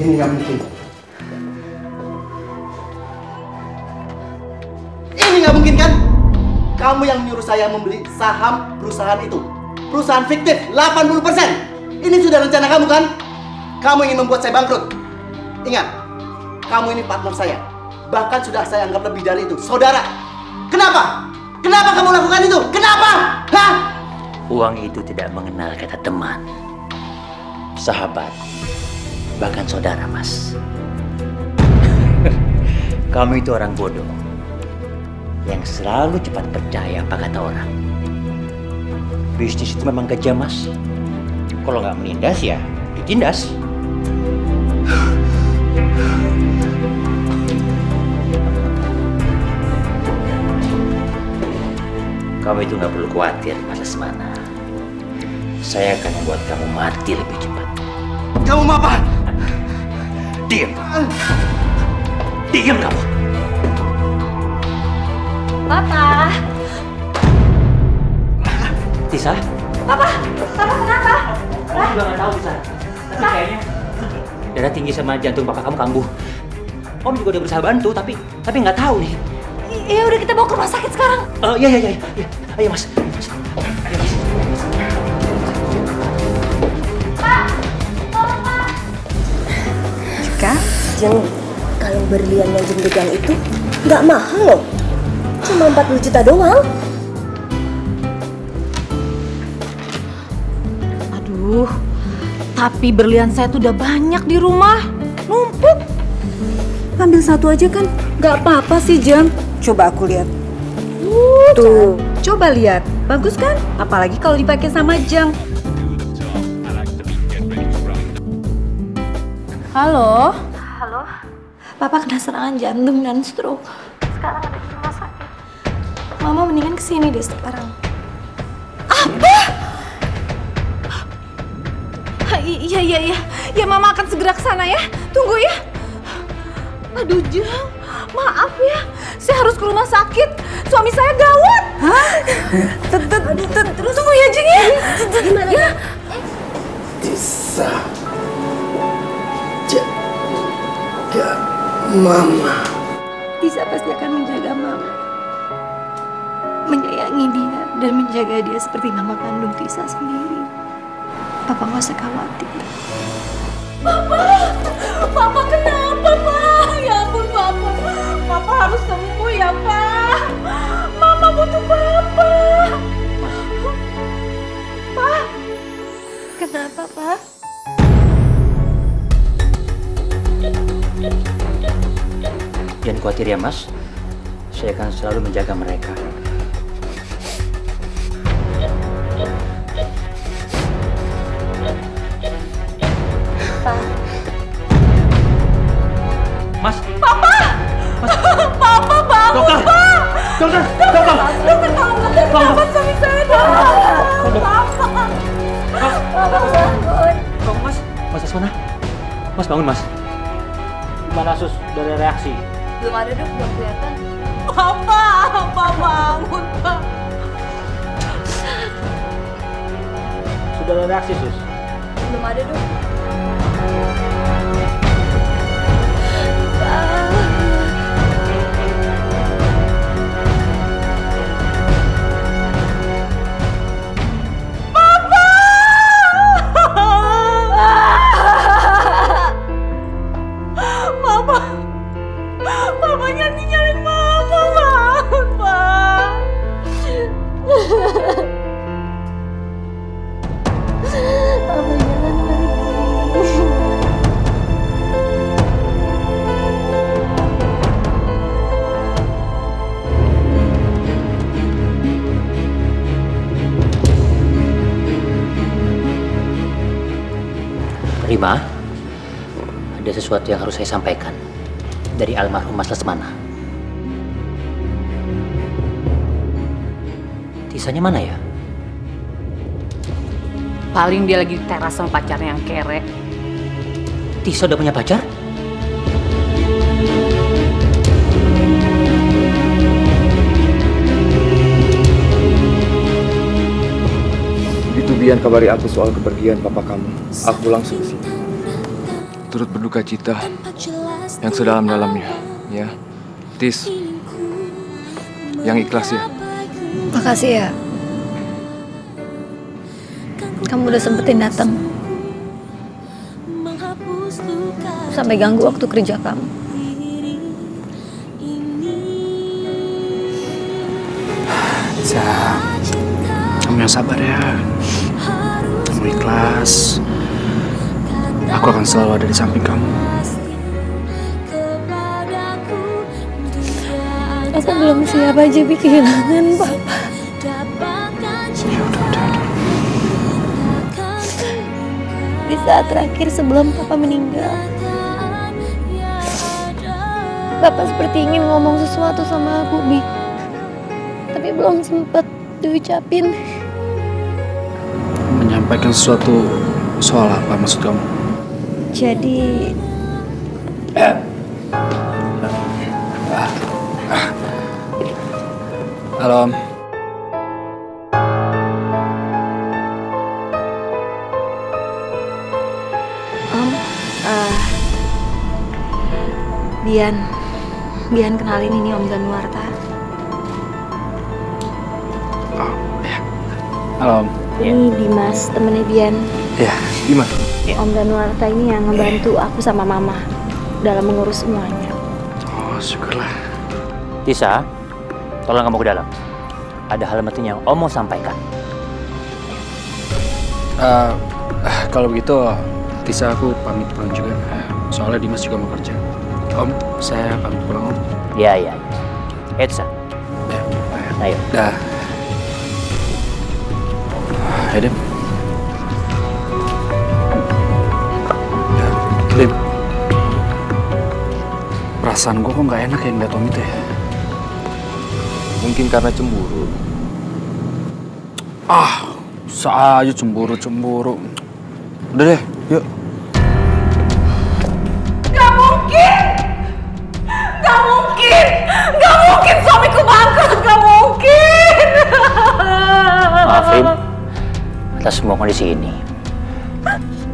Ini nggak mungkin. Ini nggak mungkin kan? Kamu yang menyuruh saya membeli saham perusahaan itu. Perusahaan fiktif 80%. Ini sudah rencana kamu kan? Kamu ingin membuat saya bangkrut. Ingat, kamu ini partner saya. Bahkan sudah saya anggap lebih dari itu, saudara. Kenapa? Kenapa kamu lakukan itu? Kenapa? Hah? Uang itu tidak mengenal kata teman, sahabat, bahkan saudara, Mas. Kamu itu orang bodoh yang selalu cepat percaya apa kata orang. Bisnis itu memang kejam, Mas. Kalau nggak menindas ya ditindas. Kamu itu nggak perlu khawatir, Mas Lesmana. Saya akan membuat kamu mati lebih cepat. Kamu mau apa? Diam. Diam kamu. Papa. Tisa? Papa kenapa? Aku juga nggak tahu, Tisa. Tapi kayaknya darah tinggi sama jantung papa kamu kambuh. Om juga udah berusaha bantu, tapi nggak tahu nih. Ya udah, kita bawa ke rumah sakit sekarang. Iya. Ayo, Mas. Ayo, Mas. Pak, tolong, Pak. Jika Jeng, kalau berlian yang Jeng pegang itu nggak mahal loh. Cuma 40 juta doang. Aduh, tapi berlian saya tuh udah banyak di rumah. Numpuk. Ambil satu aja kan nggak apa-apa sih, Jeng. Coba aku lihat. Tuh, coba lihat. Bagus kan? Apalagi kalau dipakai sama Jeng. Halo? Halo, Papa kena serangan jantung dan stroke. Sekarang ada di rumah sakit. Mama mendingan kesini deh sekarang. Apa? Iya. Ya, Mama akan segera ke sana ya. Tunggu ya. Aduh, Jeng. Maaf ya. Saya harus ke rumah sakit. Suami saya gawat. Hah? Terus tunggu ya, Jeng ya. Gimana ya? Bisa jaga Mama. Tisa pasti akan menjaga Mama. Menyayangi dia dan menjaga dia seperti Mama kandung Tisa sendiri. Papa nggak usah khawatir. Papa kenapa, Pak? Ya ampun, Papa. Papa harus sembuh ya, Pak. Mama butuh Papa. Pak. Kenapa, Pak? Jangan khawatir ya, Mas. Saya akan selalu menjaga mereka. Pak. Mas. Papa! Mas. Papa bangun, Dokter! Pak! Dokter! Dokter, tolong dokter, kenapa suami saya, Dok? Papa! Bangun, Mas. Mas Lesmana. Mas, bangun, Mas. Gimana, Sus? Udah ada reaksi? Belum ada, Dok, belum kelihatan. Papa bangun, Pak. Sudah ada reaksi, Sus? Belum ada, Dok. Papanya tinggalin Mama, bangun, Pak. Mama jangan pergi. Rima, ada sesuatu yang harus saya sampaikan dari almarhum Mas Lesmana. Tisanya mana ya? Paling dia lagi di teras sama pacarnya yang kere. Tisa udah punya pacar? Itu Bian kabari aku soal kepergian papa kamu. Aku langsung ke sini. turut berduka cita yang sedalam-dalamnya, ya. Tis, yang ikhlas ya. Makasih ya. Kamu udah sempetin datang. Sampai ganggu waktu kerja kamu. Bisa. Kamu yang sabar ya. Kamu ikhlas. Aku akan selalu ada di samping kamu. Aku belum siap aja kehilangan Papa. Ya udah. Di saat terakhir sebelum Papa meninggal, Papa seperti ingin ngomong sesuatu sama aku, Bi. Tapi belum sempet diucapin. Menyampaikan sesuatu soal apa maksud kamu? Jadi... Halo, Om. Om, Bian kenalin ini Om Danuarta. Oh, ya. Halo, Om. Ini Dimas, temennya Bian. Ya, gimana? Om Danuarta ini yang ngebantu aku sama Mama dalam mengurus semuanya. Oh, syukurlah. Tisa, tolong kamu ke dalam. Ada hal penting yang Om mau sampaikan. Kalau begitu, Tisa aku pamit pulang juga. Soalnya Dimas juga mau kerja. Om, saya pamit pulang, Om. Ya. Tisa, Ya, ayo. dah. Ayo, Dim. Ya, Dim. Perasaan gue kok nggak enak ya ngeliat Om itu ya. Mungkin karena cemburu. Bisa aja cemburu. Udah deh, yuk. Gak mungkin suamiku bangkrut, gak mungkin. Maaf, Rim, atas semua kondisi ini.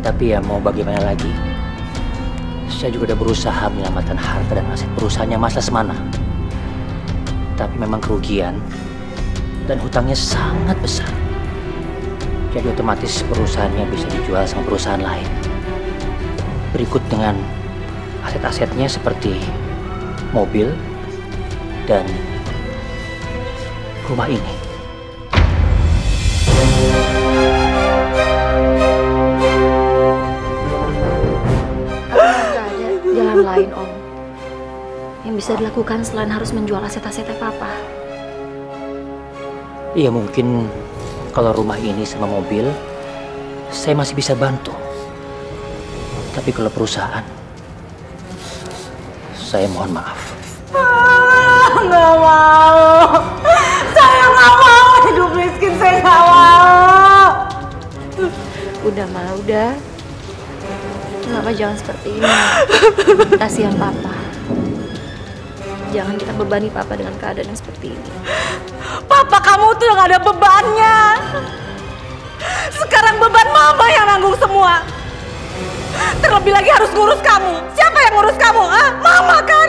Tapi ya mau bagaimana lagi? Saya juga udah berusaha menyelamatkan harta dan aset perusahaannya Mas Lesmana. Tapi memang kerugian dan hutangnya sangat besar. Jadi otomatis perusahaannya bisa dijual sama perusahaan lain. Berikut dengan aset-asetnya seperti mobil dan rumah ini. Nggak ada jalan lain, Om, yang bisa dilakukan selain harus menjual aset-asetnya Papa. Iya, mungkin kalau rumah ini sama mobil saya masih bisa bantu. Tapi kalau perusahaan, saya mohon maaf. Nggak mau. Saya nggak mau hidup miskin, saya nggak mau. Udah, Ma, udah. Kenapa jangan seperti ini? Kasihan Papa. Jangan kita bebani Papa dengan keadaan yang seperti ini. Papa kamu tuh yang ada bebannya. Sekarang beban Mama yang nanggung semua. Terlebih lagi harus ngurus kamu. Siapa yang ngurus kamu? Mama kan?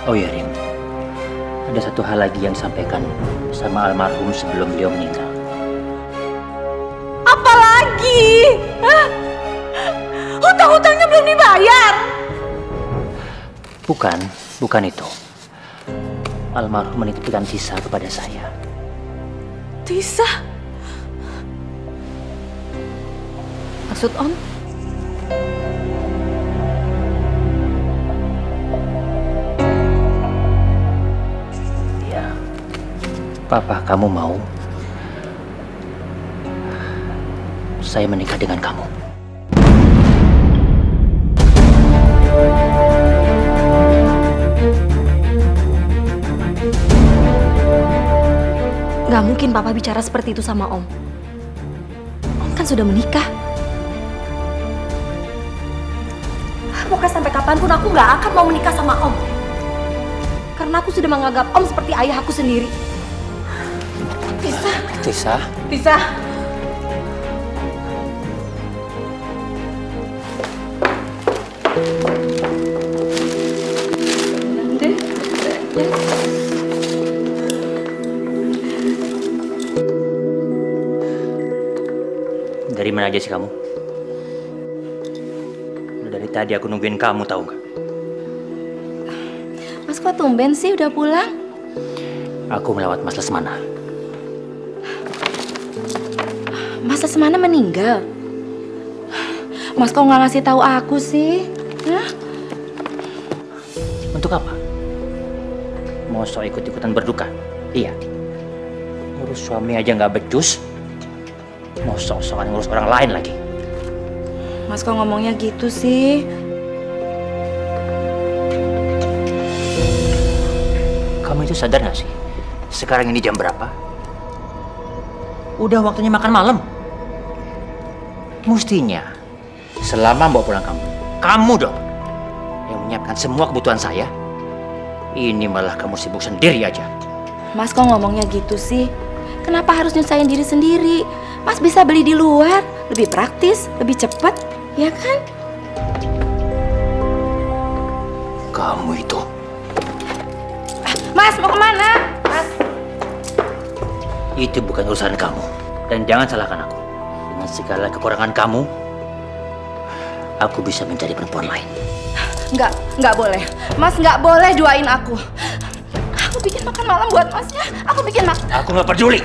Oh iya, Rim. Ada satu hal lagi yang disampaikan sama almarhum sebelum beliau meninggal. Apa lagi? Hutang-hutangnya belum dibayar. Bukan itu. Almarhum menitipkan Tisa kepada saya. Tisa? Maksud Om? Ya, Papa kamu mau saya menikah dengan kamu. Gak mungkin Papa bicara seperti itu sama Om. Om kan sudah menikah. Pokoknya sampai kapanpun aku gak akan mau menikah sama Om. Karena aku sudah menganggap Om seperti ayah aku sendiri. Tisa? Tisa? Dari mana aja sih kamu? Dari tadi aku nungguin kamu, tahu nggak? Mas kok tumben sih udah pulang? Aku melewat Mas Lesmana. Mas Lesmana meninggal? Mas kok nggak ngasih tahu aku sih? Hah? Untuk apa? Mau sok ikut-ikutan berduka? Iya. Ngurus suami aja nggak becus. Mau sok-sokan ngurus orang lain lagi. Mas kok ngomongnya gitu sih? Kamu itu sadar nggak sih? Sekarang ini jam berapa? Udah waktunya makan malam. Mestinya selama mau pulang kamu dong yang menyiapkan semua kebutuhan saya. Ini malah kamu sibuk sendiri aja. Mas kok ngomongnya gitu sih? Kenapa harus nyusahin diri sendiri? Mas bisa beli di luar, lebih praktis, lebih cepat, ya kan? Kamu itu. Mas mau kemana? Mas. Itu bukan urusan kamu. Dan jangan salahkan aku. Dengan segala kekurangan kamu, aku bisa mencari perempuan lain. Nggak boleh. Mas nggak boleh duain aku. Aku bikin makan malam buat Masnya. Aku bikin makan. Aku nggak peduli.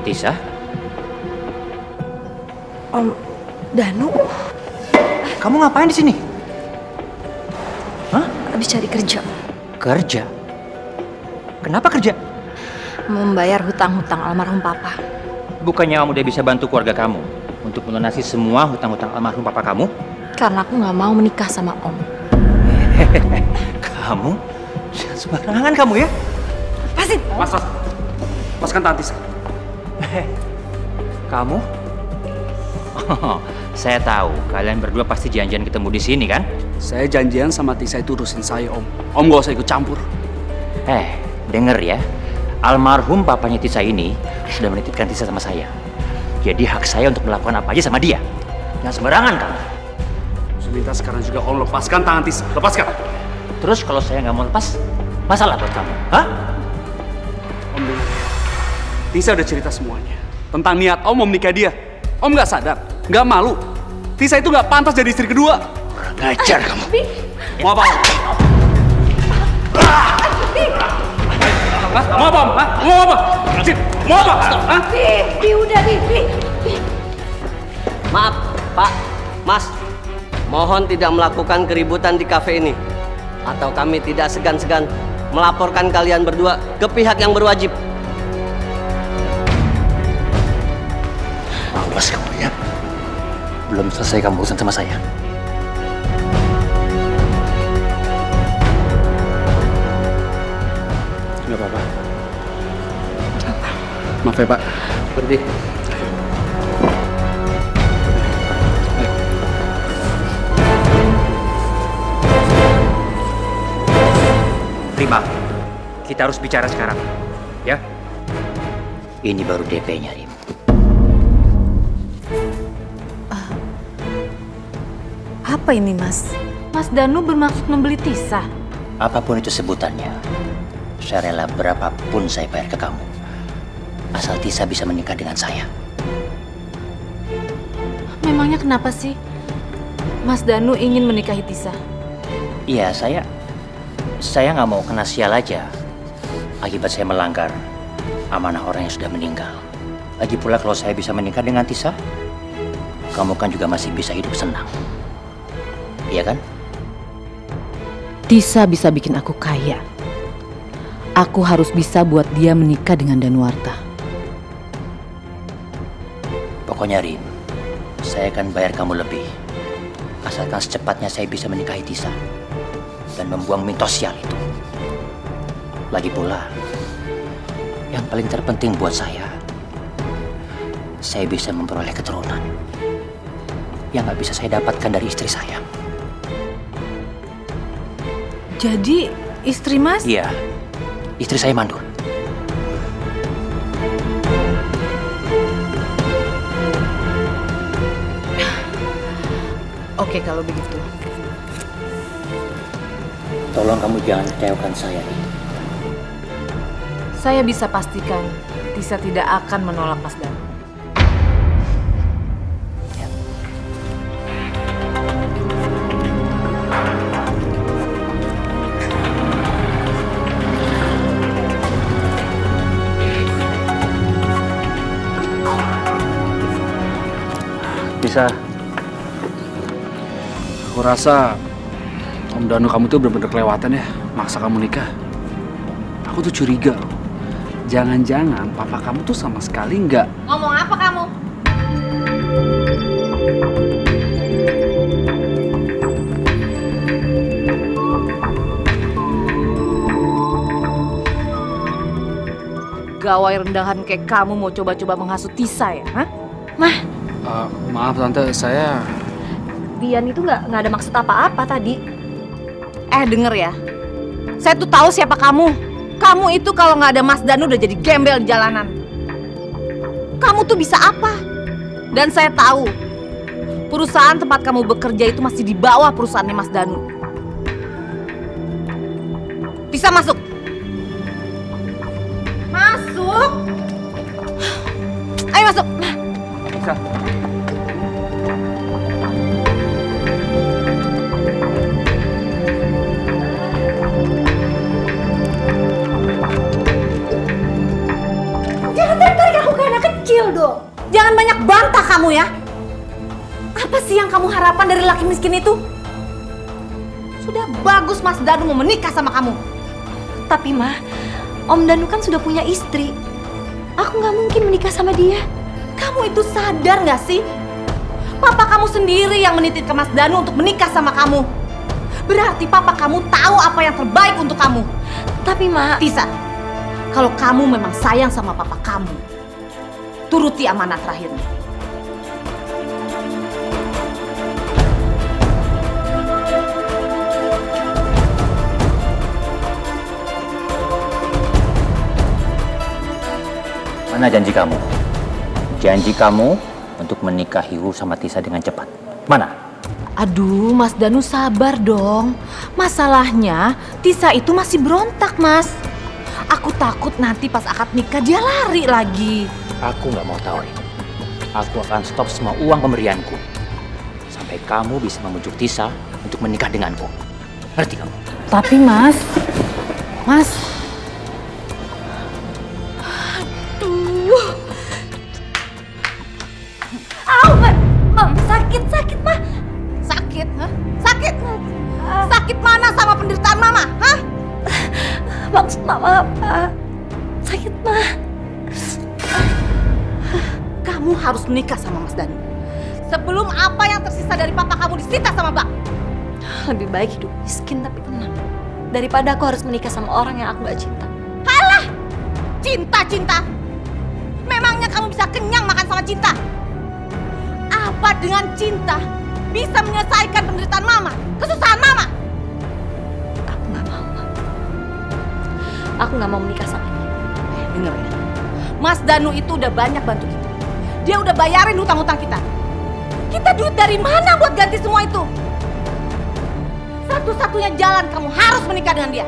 Tisa? Om Danu, Kamu ngapain di sini? Hah? habis cari kerja. Kerja? Kenapa kerja? Membayar hutang-hutang almarhum Papa. Bukannya kamu udah bisa bantu keluarga kamu untuk melunasi semua hutang-hutang almarhum papa kamu? Karena aku nggak mau menikah sama Om. Kamu? Sembarangan kamu ya? Pasin! Mas kan Tante Tisa. Kamu? Oh, saya tahu kalian berdua pasti janjian ketemu di sini kan? Saya janjian sama Tisa itu urusin saya, Om. Om gak usah ikut campur. Denger ya. Almarhum papanya Tisa ini sudah menitipkan Tisa sama saya. Jadi hak saya untuk melakukan apa aja sama dia. Jangan sembarangan kamu. Saya minta sekarang juga Om lepaskan tangan Tisa. Lepaskan. Terus kalau saya nggak mau lepas, masalah buat kamu, hah? Om dengar ya. Tisa udah cerita semuanya tentang niat Om mau menikah dia. Om nggak sadar, nggak malu. Tisa itu nggak pantas jadi istri kedua. Kurang ajar kamu. Mau apa? Hah? Mau apa, Om? Hah? Mau apa? Cip, mau apa? Hah? Bi, udah, Bi. Maaf, Pak, Mas. Mohon tidak melakukan keributan di kafe ini. Atau kami tidak segan-segan melaporkan kalian berdua ke pihak yang berwajib. Awas kamu ya. Belum selesai kamu urusan sama saya. Nggak apa-apa. Maaf ya, Pak. Berhenti. Terima. Kita harus bicara sekarang. Ya? Ini baru DP-nya, Rim. Apa ini, Mas? Mas Danu bermaksud membeli Tisa. Apapun itu sebutannya, saya rela berapapun saya bayar ke kamu. Asal Tisa bisa menikah dengan saya. Memangnya kenapa sih Mas Danu ingin menikahi Tisa? Iya, saya nggak mau kena sial aja akibat saya melanggar amanah orang yang sudah meninggal. Lagi pula kalau saya bisa menikah dengan Tisa, kamu kan juga masih bisa hidup senang. Iya kan? Tisa bisa bikin aku kaya. Aku harus bisa buat dia menikah dengan Danuarta. Pokoknya Rim, saya akan bayar kamu lebih. Asalkan secepatnya saya bisa menikahi Tisa dan membuang mitos sial itu. Lagi pula, yang paling terpenting buat saya bisa memperoleh keturunan yang nggak bisa saya dapatkan dari istri saya. Jadi istri Mas? Iya, istri saya mandul. Oke kalau begitu. Tolong kamu jangan kecewakan saya. Saya bisa pastikan Tisa tidak akan menolak Mas Danu. Tisa, aku rasa Om Danu kamu tuh bener-bener kelewatan ya, maksa kamu nikah. Aku tuh curiga loh. Jangan-jangan papa kamu tuh sama sekali nggak. Ngomong apa kamu? Gawai rendahan kayak kamu mau coba-coba menghasut Tisa ya? Hah? Mah, Maaf tante, saya... Dian itu nggak ada maksud apa-apa tadi. Denger ya. Saya tuh tahu siapa kamu. Kamu itu kalau nggak ada Mas Danu udah jadi gembel di jalanan. Kamu tuh bisa apa? Dan saya tahu perusahaan tempat kamu bekerja itu masih di bawah perusahaannya Mas Danu. Bisa masuk. Masuk. Ayo masuk. Bisa. Jangan tarik aku kayak anak kecil dong. Jangan banyak bantah kamu ya. Apa sih yang kamu harapkan dari laki miskin itu? Sudah bagus Mas Danu mau menikah sama kamu. Tapi Mah, Om Danu kan sudah punya istri. Aku nggak mungkin menikah sama dia. Kamu itu sadar nggak sih? Papa kamu sendiri yang menitipkan Mas Danu untuk menikah sama kamu. Berarti papa kamu tahu apa yang terbaik untuk kamu. Tapi Mak... Tisa, kalau kamu memang sayang sama papa kamu, turuti amanah terakhirnya. Mana janji kamu? Janji kamu untuk menikahi Hu sama Tisa dengan cepat. Mana? Aduh, Mas Danu sabar dong. Masalahnya, Tisa itu masih berontak, Mas. Aku takut nanti pas akad nikah dia lari lagi. Aku nggak mau tahu. Aku akan stop semua uang pemberianku sampai kamu bisa membujuk Tisa untuk menikah denganku. Ngerti kamu? Tapi Mas... Sakit, Mah. Sakit, hah? Sakit? Sakit mana sama penderitaan Mama, hah? Maksud Mama apa? Sakit, Mah. Kamu harus menikah sama Mas Danu. Sebelum apa yang tersisa dari papa kamu disita sama Bang. Lebih baik hidup miskin tapi tenang. Daripada aku harus menikah sama orang yang aku gak cinta. Halah! Cinta. Memangnya kamu bisa kenyang makan sama cinta? Apa dengan cinta bisa menyelesaikan penderitaan Mama, kesusahan Mama? Aku gak mau, Ma. Aku gak mau menikah sama dia. Dengar ya, Mas Danu itu udah banyak bantu kita. Dia udah bayarin hutang-hutang kita. Kita duit dari mana buat ganti semua itu? Satu-satunya jalan kamu harus menikah dengan dia.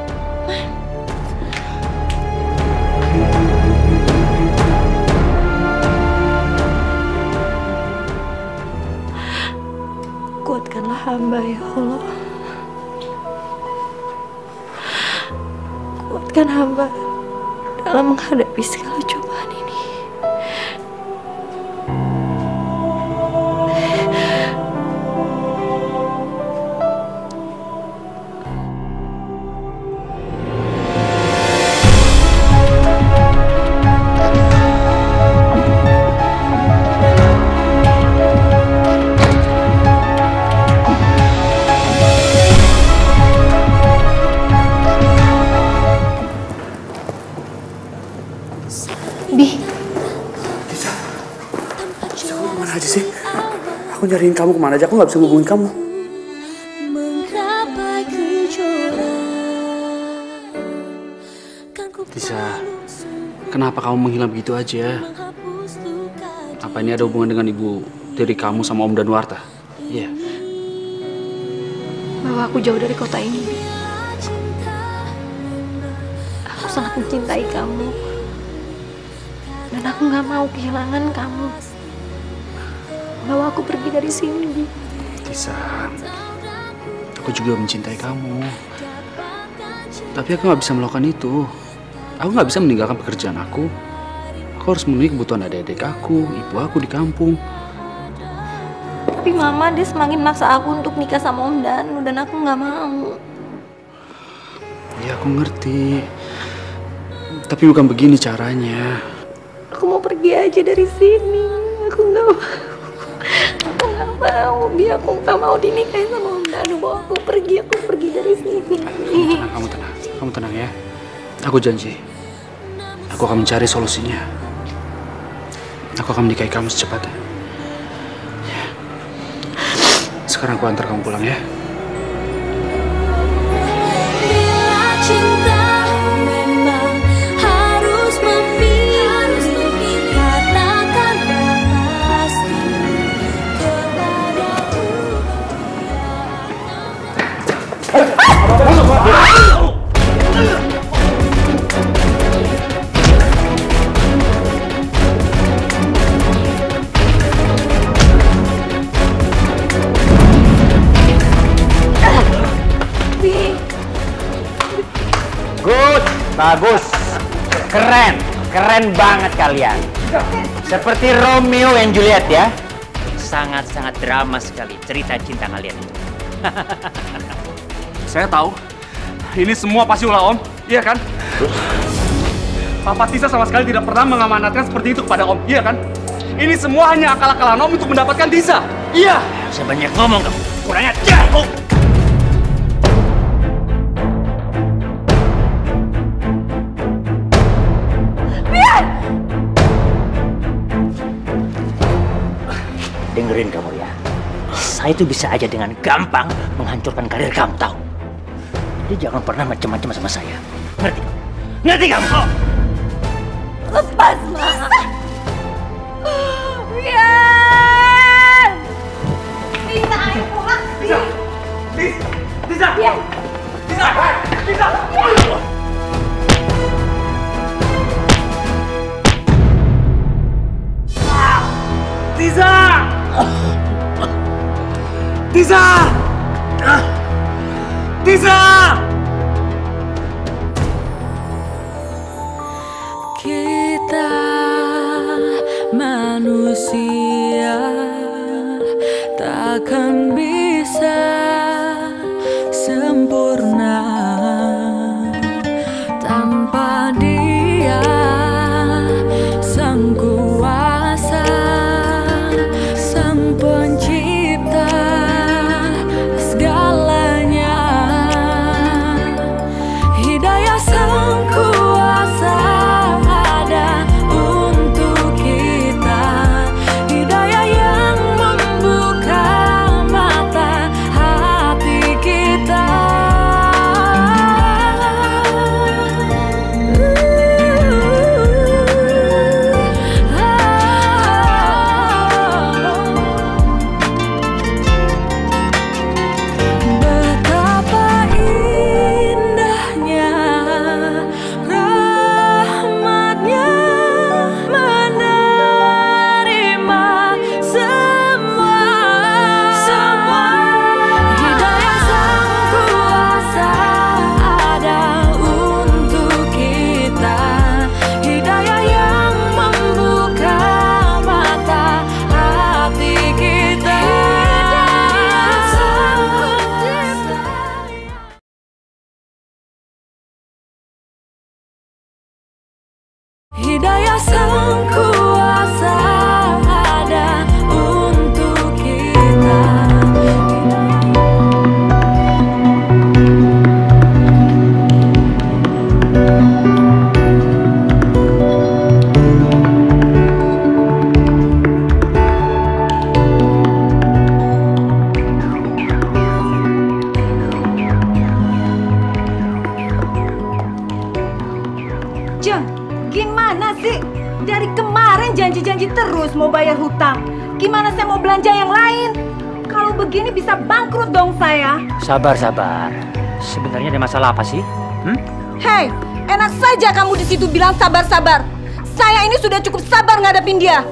Kuatkanlah hamba ya Allah. Kuatkan hamba dalam menghadapi segala cobaan ini. Bi. Tisa, kamu kemana aja sih? Aku nyariin kamu kemana aja, aku nggak bisa hubungin kamu. Tisa, kenapa kamu menghilang begitu aja? Apa ini ada hubungan dengan ibu dari kamu sama Om Danuarta? Iya. Bahwa aku jauh dari kota ini, Bi. Aku sangat mencintai kamu. Dan aku nggak mau kehilangan kamu. Bawa aku pergi dari sini, Bi. Tisa, aku juga mencintai kamu. Tapi aku nggak bisa melakukan itu. Aku nggak bisa meninggalkan pekerjaan aku. Aku harus memenuhi kebutuhan adik-adik aku, ibu aku di kampung. Tapi Mama, dia semakin maksa aku untuk nikah sama Om Danu dan aku nggak mau. Ya aku ngerti. Tapi bukan begini caranya. Aku mau pergi aja dari sini. Aku nggak mau. Aku nggak mau. Biar aku nggak mau dinikahin sama Om Danu. Bawa aku pergi dari sini. Kamu tenang ya. Aku janji, aku akan mencari solusinya. Aku akan menikahi kamu secepatnya. Ya. Sekarang aku antar kamu pulang ya. Bagus, keren banget kalian. Seperti Romeo and Juliet ya. Sangat-sangat drama sekali cerita cinta kalian itu. Saya tahu, ini semua pasti ulah Om, iya kan? Papa Tisa sama sekali tidak pernah mengamanatkan seperti itu kepada Om, iya kan? Ini semua hanya akal-akalan Om untuk mendapatkan Tisa, iya. Sebanyak ngomong kamu, kurang ajar. Dengerin kamu ya, saya itu bisa aja dengan gampang menghancurkan karir kamu, tahu? Jadi jangan pernah macam-macam sama saya, ngerti? Ngerti kamu? Oh. Lepas, Ma. Bian! Tisa, ayo pulang. Tisa! Tisa! Bian! Tisa! Tisa! Tisa! Tisa! Tisa! Kita manusia takkan bisa sempurna tanpa Dia, Sang Kuasa, Sang Pencipta segalanya. Hidayah Sang Kuasa ada untuk kita. Hidayah yang membuka mata hati kita. Betapa indahnya rahmatnya menerima semua. Hidayah Sang Kuasa ada untuk kita. Hidayah yang membuka mata hati kita. Hidayah Sang Kuasa ada untuk kita. Jeng, gimana sih? Dari kemarin janji-janji terus mau bayar hutang. Gimana saya mau belanja yang lain? Kalau begini bisa bangkrut dong saya. Sabar. Sebenarnya ada masalah apa sih? Hei, enak saja kamu di situ bilang sabar. Saya ini sudah cukup sabar ngadepin dia.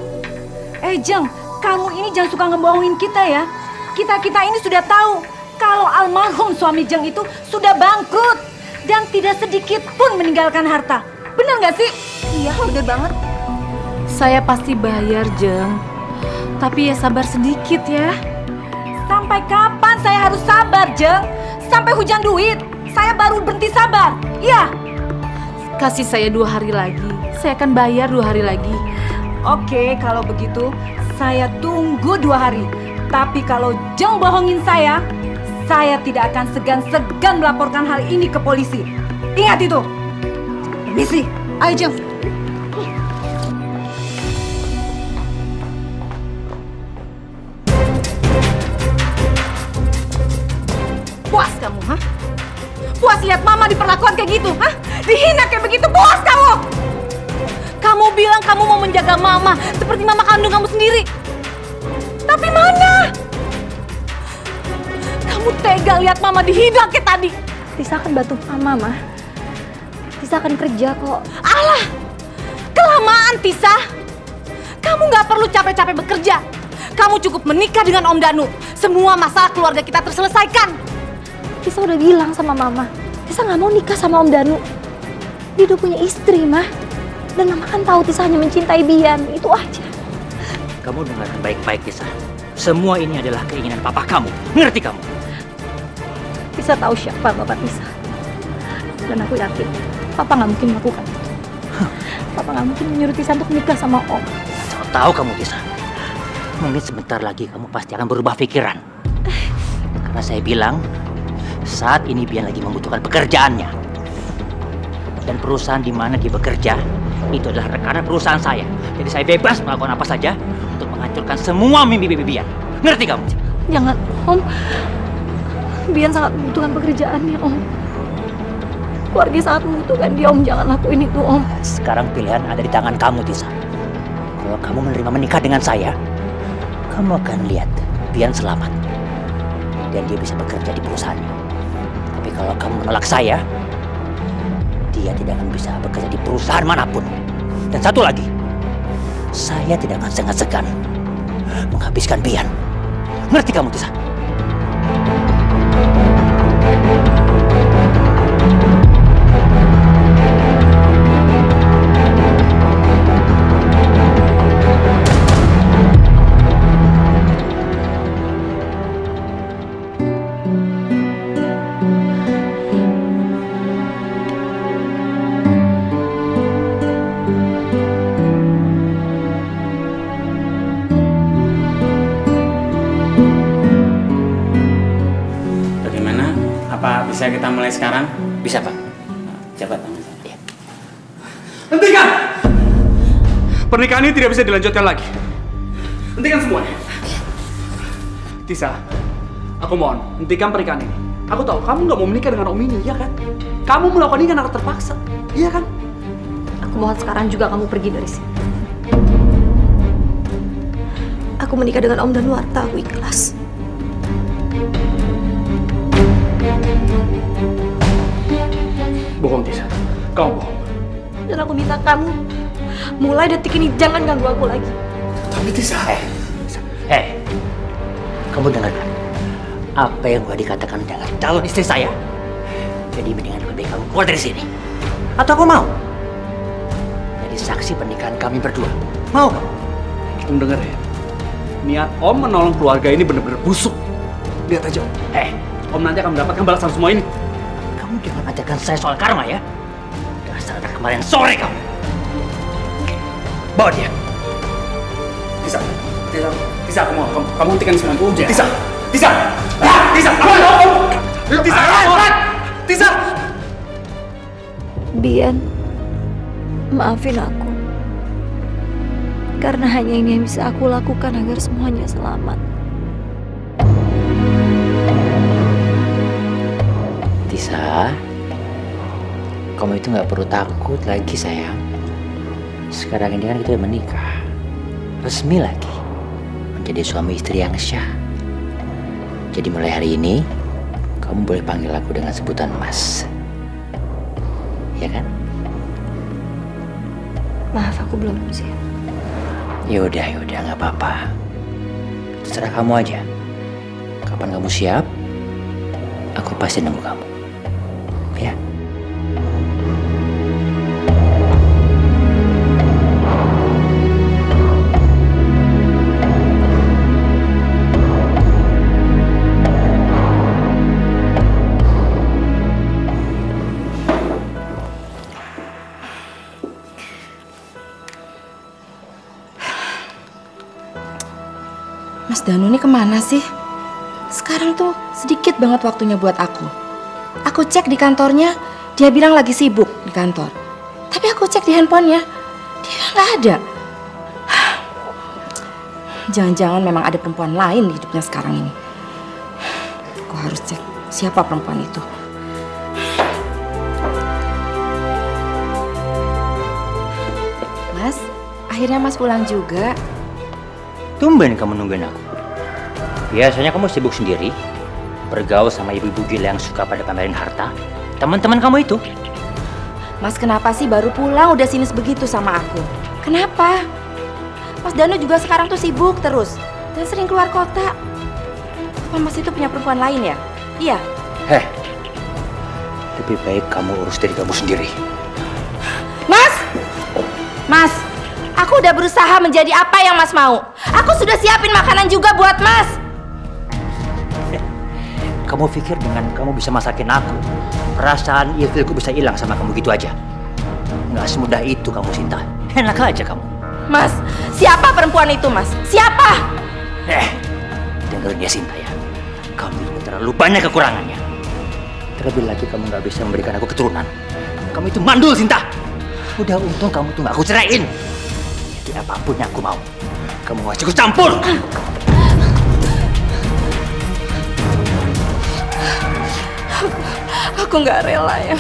Jeng, kamu ini jangan suka ngebohongin kita ya. Kita ini sudah tahu kalau almarhum suami Jeng itu sudah bangkrut dan tidak sedikit pun meninggalkan harta. Benar nggak sih? Iya, bener banget. Saya pasti bayar, Jeng. Tapi ya sabar sedikit ya. Sampai kapan saya harus sabar, Jeng? Sampai hujan duit, saya baru berhenti sabar. Iya. Kasih saya 2 hari lagi. Saya akan bayar 2 hari lagi. Oke, kalau begitu saya tunggu 2 hari. Tapi kalau Jeng bohongin saya tidak akan segan-segan melaporkan hal ini ke polisi. Ingat itu. Misi, ayo Jeng. Puas kamu, hah? Puas lihat mama diperlakukan kayak gitu, hah? Dihina kayak begitu, puas kamu? Kamu bilang kamu mau menjaga mama seperti mama kandung kamu sendiri. Tapi mana? Kamu tega lihat mama dihina kayak tadi. Tisa akan bantu mama, Ma. Tisa akan kerja kok. Alah, kelamaan Tisa. Kamu nggak perlu capek-capek bekerja. Kamu cukup menikah dengan Om Danu. Semua masalah keluarga kita terselesaikan. Tisa udah bilang sama mama, Tisa nggak mau nikah sama Om Danu. Dia udah punya istri, Ma. Dan mama kan tahu Tisa hanya mencintai Bian, itu aja. Kamu dengarkan baik-baik, Tisa. Semua ini adalah keinginan papa kamu. Ngerti kamu? Tisa tahu siapa bapak Tisa. Dan aku yakin, papa nggak mungkin melakukan itu. Papa nggak mungkin menyuruh Tisa untuk nikah sama Om. Saya tahu kamu, Tisa. Mungkin sebentar lagi kamu pasti akan berubah pikiran. Karena saya bilang, saat ini Bian lagi membutuhkan pekerjaannya. Dan perusahaan di mana dia bekerja, itu adalah rekanan perusahaan saya. Jadi saya bebas melakukan apa saja untuk menghancurkan semua mimpi-mimpi Bian. Ngerti kamu? Jangan, Om. Bian sangat membutuhkan pekerjaannya, Om. Keluarga sangat membutuhkan dia, Om. Jangan lakuin itu, Om. Sekarang pilihan ada di tangan kamu, Tisa. Kalau kamu menerima menikah dengan saya, kamu akan lihat Bian selamat. Dan dia bisa bekerja di perusahaannya. Tapi kalau kamu menolak saya, dia tidak akan bisa bekerja di perusahaan manapun. Dan satu lagi, saya tidak akan segan-segan menghabiskan Bian. Ngerti kamu, Tisa? Bisa kita mulai sekarang? Bisa, Pak. Coba. Ya. Hentikan! Pernikahan ini tidak bisa dilanjutkan lagi. Hentikan semuanya. Tisa, aku mohon, hentikan pernikahan ini. Aku tahu kamu nggak mau menikah dengan Om ini, ya kan? Kamu melakukan ini karena terpaksa, iya kan? Aku mohon sekarang juga kamu pergi dari sini. Aku menikah dengan Om Danuarta, aku ikhlas. Bohong, Tisa. Kau bohong. Dan aku minta kamu, mulai detik ini jangan ganggu aku lagi. Tapi Tisa... Kamu dengarkan apa yang gua dikatakan dengan calon istri saya. Jadi mendingan lebih baik kamu keluar dari sini. Atau aku mau jadi saksi pernikahan kami berdua. Mau kamu? Om denger ya, niat Om menolong keluarga ini benar-benar busuk. Lihat aja, Om nanti akan mendapatkan balasan semua ini. Kamu jangan ajarkan saya soal karma ya. Dasar anak kemarin sore kamu. Bawa dia. Tisa, kamu hentikan semua. Tisa, Tisa. Bian, maafin aku. Karena hanya ini yang bisa aku lakukan agar semuanya selamat. Tisa, kamu itu nggak perlu takut lagi sayang. Sekarang ini kan kita udah menikah, resmi lagi, menjadi suami istri yang syah. Jadi mulai hari ini, kamu boleh panggil aku dengan sebutan Mas. Ya kan? Maaf, aku belum siap. Yaudah, nggak apa-apa. Terserah kamu aja. Kapan kamu siap, aku pasti nunggu kamu. Ya. Mas Danu ini kemana sih? Sekarang tuh sedikit banget waktunya buat aku. Aku cek di kantornya, dia bilang lagi sibuk di kantor. Tapi aku cek di handphonenya, dia nggak ada. Jangan-jangan memang ada perempuan lain di hidupnya sekarang ini. Aku harus cek siapa perempuan itu. Mas, akhirnya Mas pulang juga. Tumben kamu nungguin aku. Biasanya kamu sibuk sendiri, bergaul sama ibu-ibu gila yang suka pada pamerin harta. Teman-teman kamu itu. Mas, kenapa sih baru pulang udah sinis begitu sama aku? Kenapa? Mas Danu juga sekarang tuh sibuk terus dan sering keluar kota. Apa Mas itu punya perempuan lain ya? Iya. Heh, lebih baik kamu urus diri kamu sendiri. Mas! Mas! Aku udah berusaha menjadi apa yang Mas mau. Aku sudah siapin makanan juga buat Mas. Kamu pikir dengan kamu bisa masakin aku, perasaan ilfilku bisa hilang sama kamu gitu aja? Nggak semudah itu kamu, Sinta. Enak aja kamu. Mas, siapa perempuan itu, Mas? Siapa? Dengerin ya, Sinta ya. Kamu itu terlalu banyak kekurangannya. Terlebih lagi kamu nggak bisa memberikan aku keturunan. Kamu itu mandul, Sinta. Udah untung kamu tuh nggak aku ceraiin. Jadi apapun yang aku mau, kamu nggak ikut campur. Aku nggak rela ya.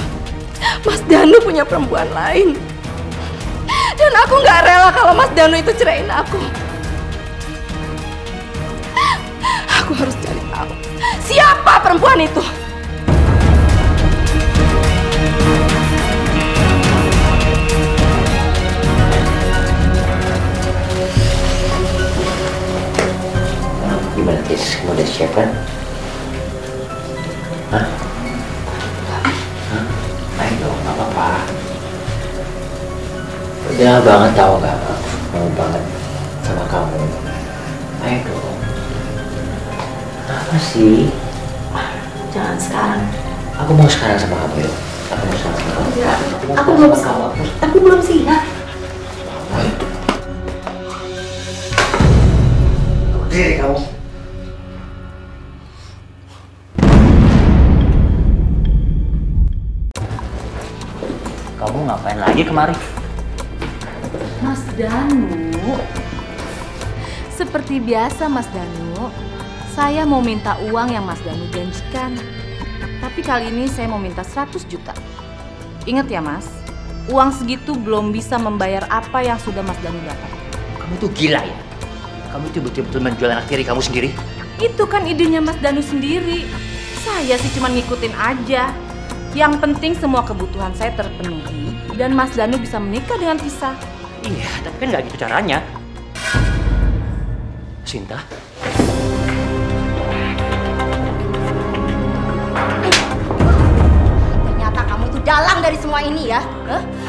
Mas Danu punya perempuan lain. Dan aku nggak rela kalau Mas Danu itu ceraiin aku. Aku harus cari tahu siapa perempuan itu. Gimana, Tis? Kamu udah siap kan? Hah? Ayo dong, gak apa-apa. Udah banget tau gak? Mau banget sama kamu. Ayo dong. Apa sih? Jangan sekarang. Aku mau sekarang sama kamu, yuk. Aku mau sekarang sama kamu. Enggak, aku belum siap. Ayo. Berdiri kamu. Kamu ngapain lagi kemari? Mas Danu, seperti biasa Mas Danu, saya mau minta uang yang Mas Danu janjikan. Tapi kali ini saya mau minta 100 juta. Ingat ya Mas, uang segitu belum bisa membayar apa yang sudah Mas Danu dapat. Kamu tuh gila ya? Kamu itu betul-betul menjual anak tiri kamu sendiri? Itu kan idenya Mas Danu sendiri. Saya sih cuma ngikutin aja. Yang penting semua kebutuhan saya terpenuhi dan Mas Danu bisa menikah dengan Tisa. Iya, tapi kan nggak gitu caranya. Sinta? Ternyata kamu itu dalang dari semua ini ya.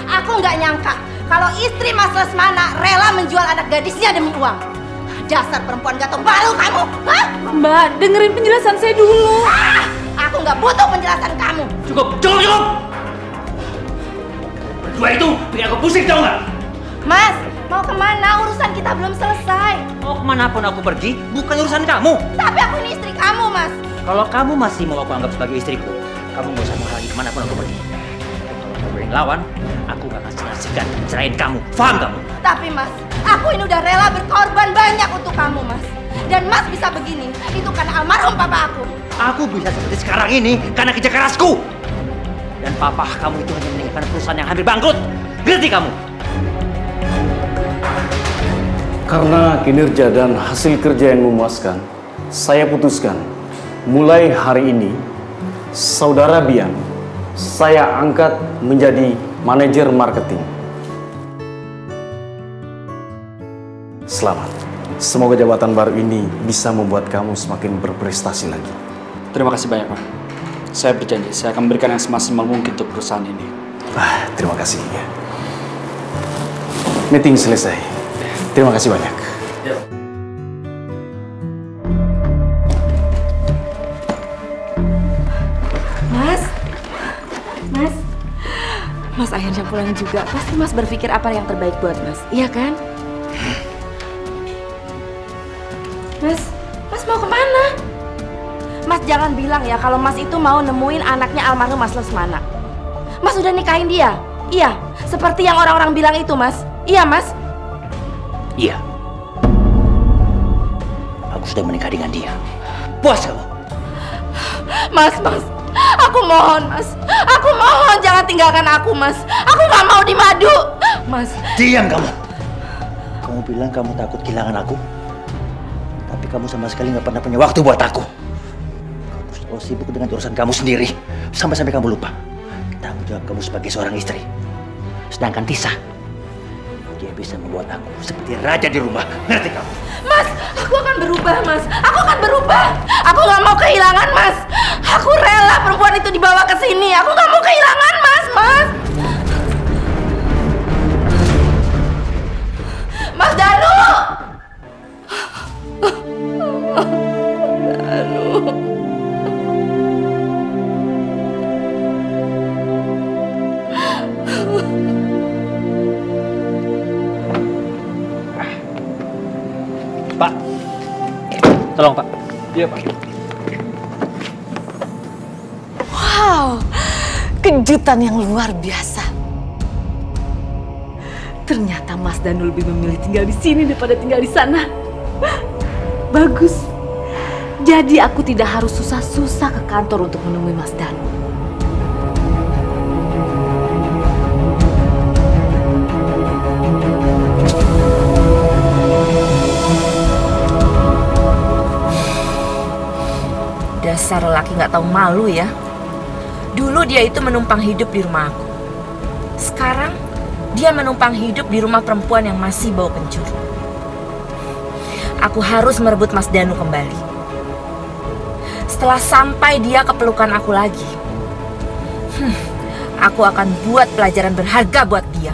Aku nggak nyangka kalau istri Mas Lesmana rela menjual anak gadisnya demi uang. Dasar perempuan gak tau malu kamu. Hah? Mbak, dengerin penjelasan saya dulu. Aku nggak butuh penjelasan kamu. Cukup! Berdua itu bikin aku pusing, tau nggak? Mas, mau kemana? Urusan kita belum selesai. Mau kemanapun aku pergi, bukan urusan kamu. Tapi aku ini istri kamu, Mas. Kalau kamu masih mau aku anggap sebagai istriku, kamu nggak usah menghalangi kemanapun aku pergi. Kalau kamu yang lawan, aku gak akan segan-segan mencerain kamu. Paham kamu? Tapi Mas, aku ini udah rela berkorban banyak untuk kamu, Mas. Dan Mas bisa begini, itu karena almarhum papa aku. Aku bisa seperti sekarang ini karena kerja kerasku. Dan papa kamu itu hanya meninggalkan perusahaan yang hampir bangkrut. Ngerti kamu? Karena kinerja dan hasil kerja yang memuaskan, saya putuskan mulai hari ini Saudara Bian saya angkat menjadi manajer marketing. Selamat. Semoga jabatan baru ini bisa membuat kamu semakin berprestasi lagi. Terima kasih banyak, Pak. Saya berjanji, saya akan memberikan yang semaksimal mungkin untuk perusahaan ini. Terima kasih. Ya. Meeting selesai. Terima kasih banyak. Mas akhirnya pulang juga. Pasti Mas berpikir apa yang terbaik buat Mas, iya kan? Mas mau kemana? Mas jangan bilang ya kalau Mas itu mau nemuin anaknya almarhum Mas Lesmana. Mas udah nikahin dia? Iya, seperti yang orang-orang bilang itu, Mas. Iya, Mas? Iya. Aku sudah menikah dengan dia. Puas kamu? Mas, aku mohon, Mas. Aku mohon jangan tinggalkan aku, Mas. Aku nggak mau dimadu, Mas. Diam kamu. Kamu bilang kamu takut kehilangan aku, tapi kamu sama sekali nggak pernah punya waktu buat aku. Kamu selalu sibuk dengan urusan kamu sendiri, sampai-sampai kamu lupa tanggung jawab kamu sebagai seorang istri. Sedangkan Tisa, dia bisa membuat aku seperti raja di rumah. Ngerti kamu? Mas, aku akan berubah, Mas. Aku akan berubah. Aku nggak mau kehilangan, Mas. Aku rela perempuan itu dibawa ke sini. Aku nggak mau kehilangan, Mas. Mas Danu! Pak, tolong Pak. Iya Pak. Wow, kejutan yang luar biasa. Ternyata Mas Danu lebih memilih tinggal di sini daripada tinggal di sana. Bagus. Jadi aku tidak harus susah-susah ke kantor untuk menemui Mas Danu. Dasar lelaki nggak tahu malu ya. Dulu dia itu menumpang hidup di rumah aku. Sekarang dia menumpang hidup di rumah perempuan yang masih bau kencur. Aku harus merebut Mas Danu kembali. Setelah sampai dia ke pelukan aku lagi, aku akan buat pelajaran berharga buat dia.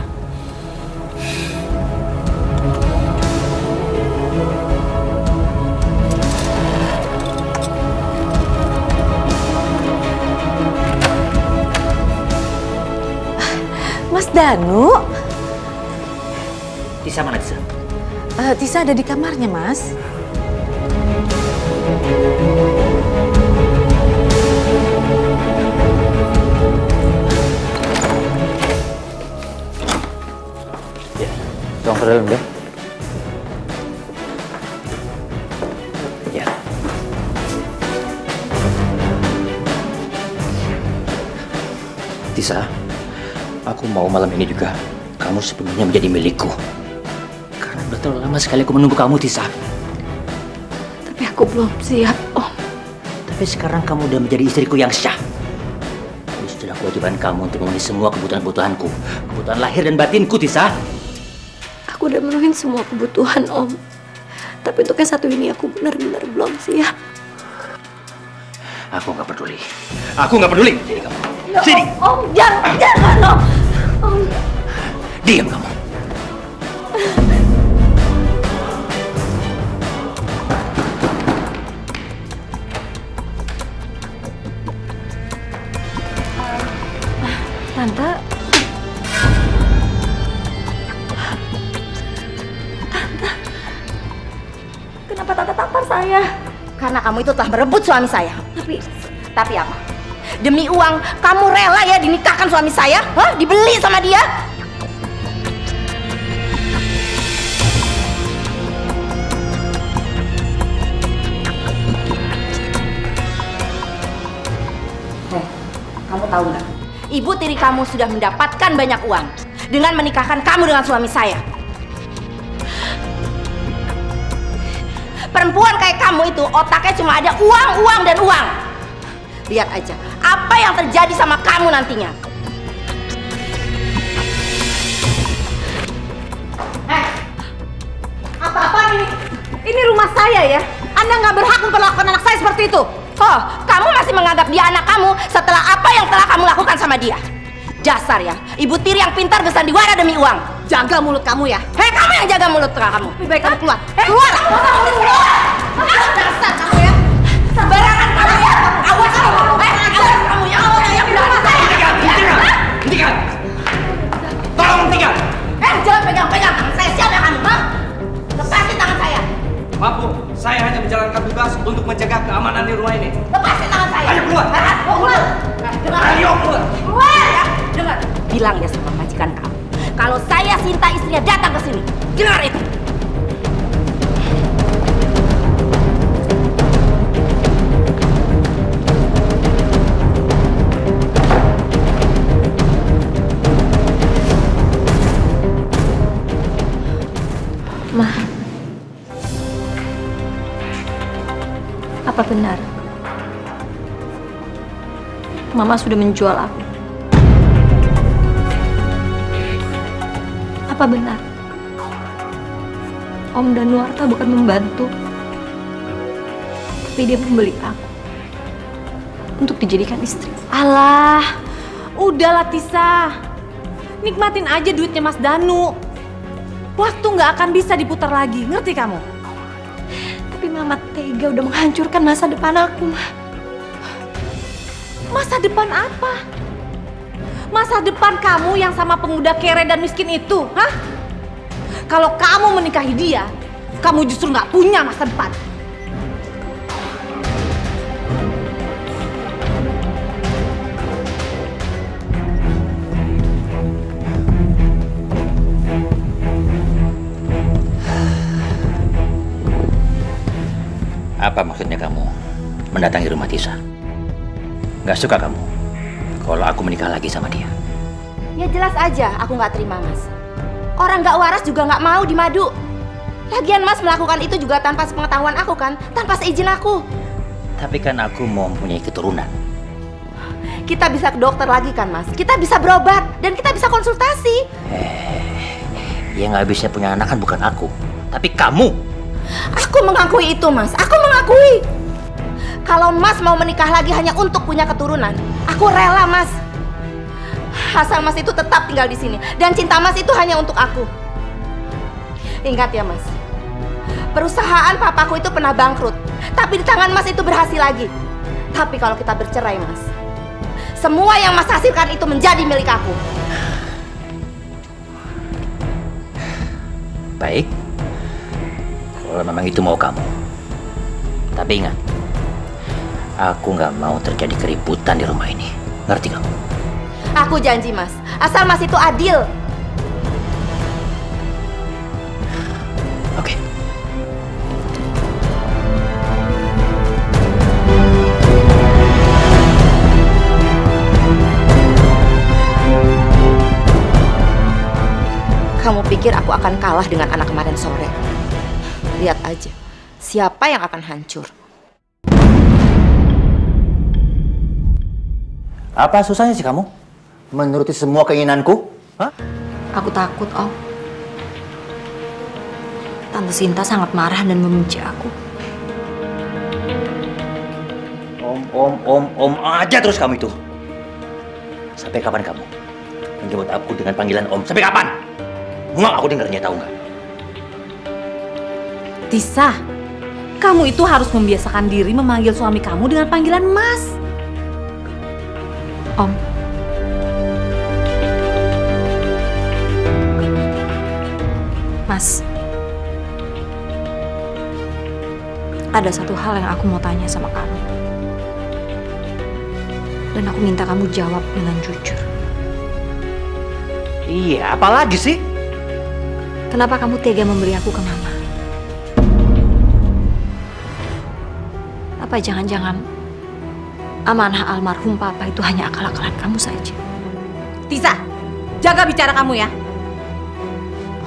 Mas Danu? Tisa mana Tisa? Tisa ada di kamarnya, Mas. Ya, tolong ke dalam deh. Ya. Tisa, aku mau malam ini juga kamu sepenuhnya menjadi milikku. Karena udah terlalu lama sekali aku menunggu kamu, Tisa. Tapi aku belum siap, Om. Tapi sekarang kamu udah menjadi istriku yang sah. Ini sudah kewajiban kamu untuk memenuhi semua kebutuhan-kebutuhanku. Kebutuhan lahir dan batinku, Tisa. Aku udah menuhin semua kebutuhan, Om. Tapi untuk yang satu ini aku benar-benar belum siap. Aku nggak peduli. Aku nggak peduli. Sini kamu. Ya, Sini. Om, jangan, Om. Diam kamu. Tante. Kenapa Tante tampar saya? Karena kamu itu telah merebut suami saya. Tapi apa? Demi uang, kamu rela ya dinikahkan suami saya? Hah? Dibeli sama dia? Kamu tahu nggak? ibu tiri kamu sudah mendapatkan banyak uang dengan menikahkan kamu dengan suami saya. Perempuan kayak kamu itu otaknya cuma ada uang, uang, dan uang. Lihat aja apa yang terjadi sama kamu nantinya. Apa-apaan ini? Ini rumah saya ya. Anda nggak berhak memperlakukan anak saya seperti itu. Oh, kamu masih menganggap dia anak kamu setelah apa yang telah kamu lakukan sama dia. Dasar ya, ibu tiri yang pintar bersandiwara demi uang. Jaga mulut kamu ya. Hei, kamu yang jaga mulut kamu. Lebih baik kamu keluar. Keluar! Keluar! Dasar kamu ya. Sembarangan kamu ya. Awas kamu. Awas kamu ya. Yang belakang saya. Hentikan! Tolong hentikan! Jangan pegang-pegang tangan saya. Siapa kamu? Lepasin tangan saya. Maaf Bu, saya hanya menjalankan tugas untuk menjaga keamanan di rumah ini. Lepasin tangan saya. Ayo keluar. Keluar. Dengar. Ayo keluar. Keluar ya. Dengar. Bilang ya sama majikan kamu. Kalau saya Sinta istrinya datang ke sini. Dengar itu. Ma, apa benar Mama sudah menjual aku? Apa benar Om Danuarta bukan membantu, tapi dia membeli aku untuk dijadikan istri? Alah, udahlah Tisa. Nikmatin aja duitnya Mas Danu. Waktu nggak akan bisa diputar lagi, ngerti kamu? Tapi Mama tega udah menghancurkan masa depan aku, Ma. Masa depan apa? Masa depan kamu yang sama pemuda kere dan miskin itu, hah? Kalau kamu menikahi dia, kamu justru nggak punya masa depan. Apa maksudnya kamu mendatangi rumah Tisa? Gak suka kamu kalau aku menikah lagi sama dia? Ya jelas aja aku nggak terima, Mas. Orang nggak waras juga nggak mau dimadu. Lagian Mas melakukan itu juga tanpa sepengetahuan aku kan, tanpa seizin aku. Tapi kan aku mau mempunyai keturunan. Kita bisa ke dokter lagi kan, Mas? Kita bisa berobat dan kita bisa konsultasi. Yang nggak bisa punya anak kan bukan aku, tapi kamu. Aku mengakui itu, Mas. Aku mengakui. Kalau Mas mau menikah lagi hanya untuk punya keturunan, aku rela, Mas. Asal Mas itu tetap tinggal di sini dan cinta Mas itu hanya untuk aku. Ingat ya, Mas. Perusahaan papaku itu pernah bangkrut, tapi di tangan Mas itu berhasil lagi. Tapi kalau kita bercerai, Mas, semua yang Mas hasilkan itu menjadi milik aku. Baik. Kalau memang itu mau kamu. Tapi ingat, aku nggak mau terjadi keributan di rumah ini. Ngerti kamu? Aku janji, Mas. Asal Mas itu adil. Oke. Kamu pikir aku akan kalah dengan anak kemarin sore? Lihat aja, siapa yang akan hancur. Apa susahnya sih kamu menuruti semua keinginanku? Hah? Aku takut, Om. Tante Sinta sangat marah dan membenci aku. Om aja terus kamu itu. Sampai kapan kamu menjemput aku dengan panggilan Om? Sampai kapan? Muak aku dengarnya, tahu nggak? Tisa, kamu itu harus membiasakan diri memanggil suami kamu dengan panggilan Mas. Om. Mas. Ada satu hal yang aku mau tanya sama kamu. Dan aku minta kamu jawab dengan jujur. Iya, apalagi sih? Kenapa kamu tega memberi aku ke Mama? Apa jangan-jangan amanah almarhum Papa itu hanya akal-akalan kamu saja? Tisa, jaga bicara kamu ya.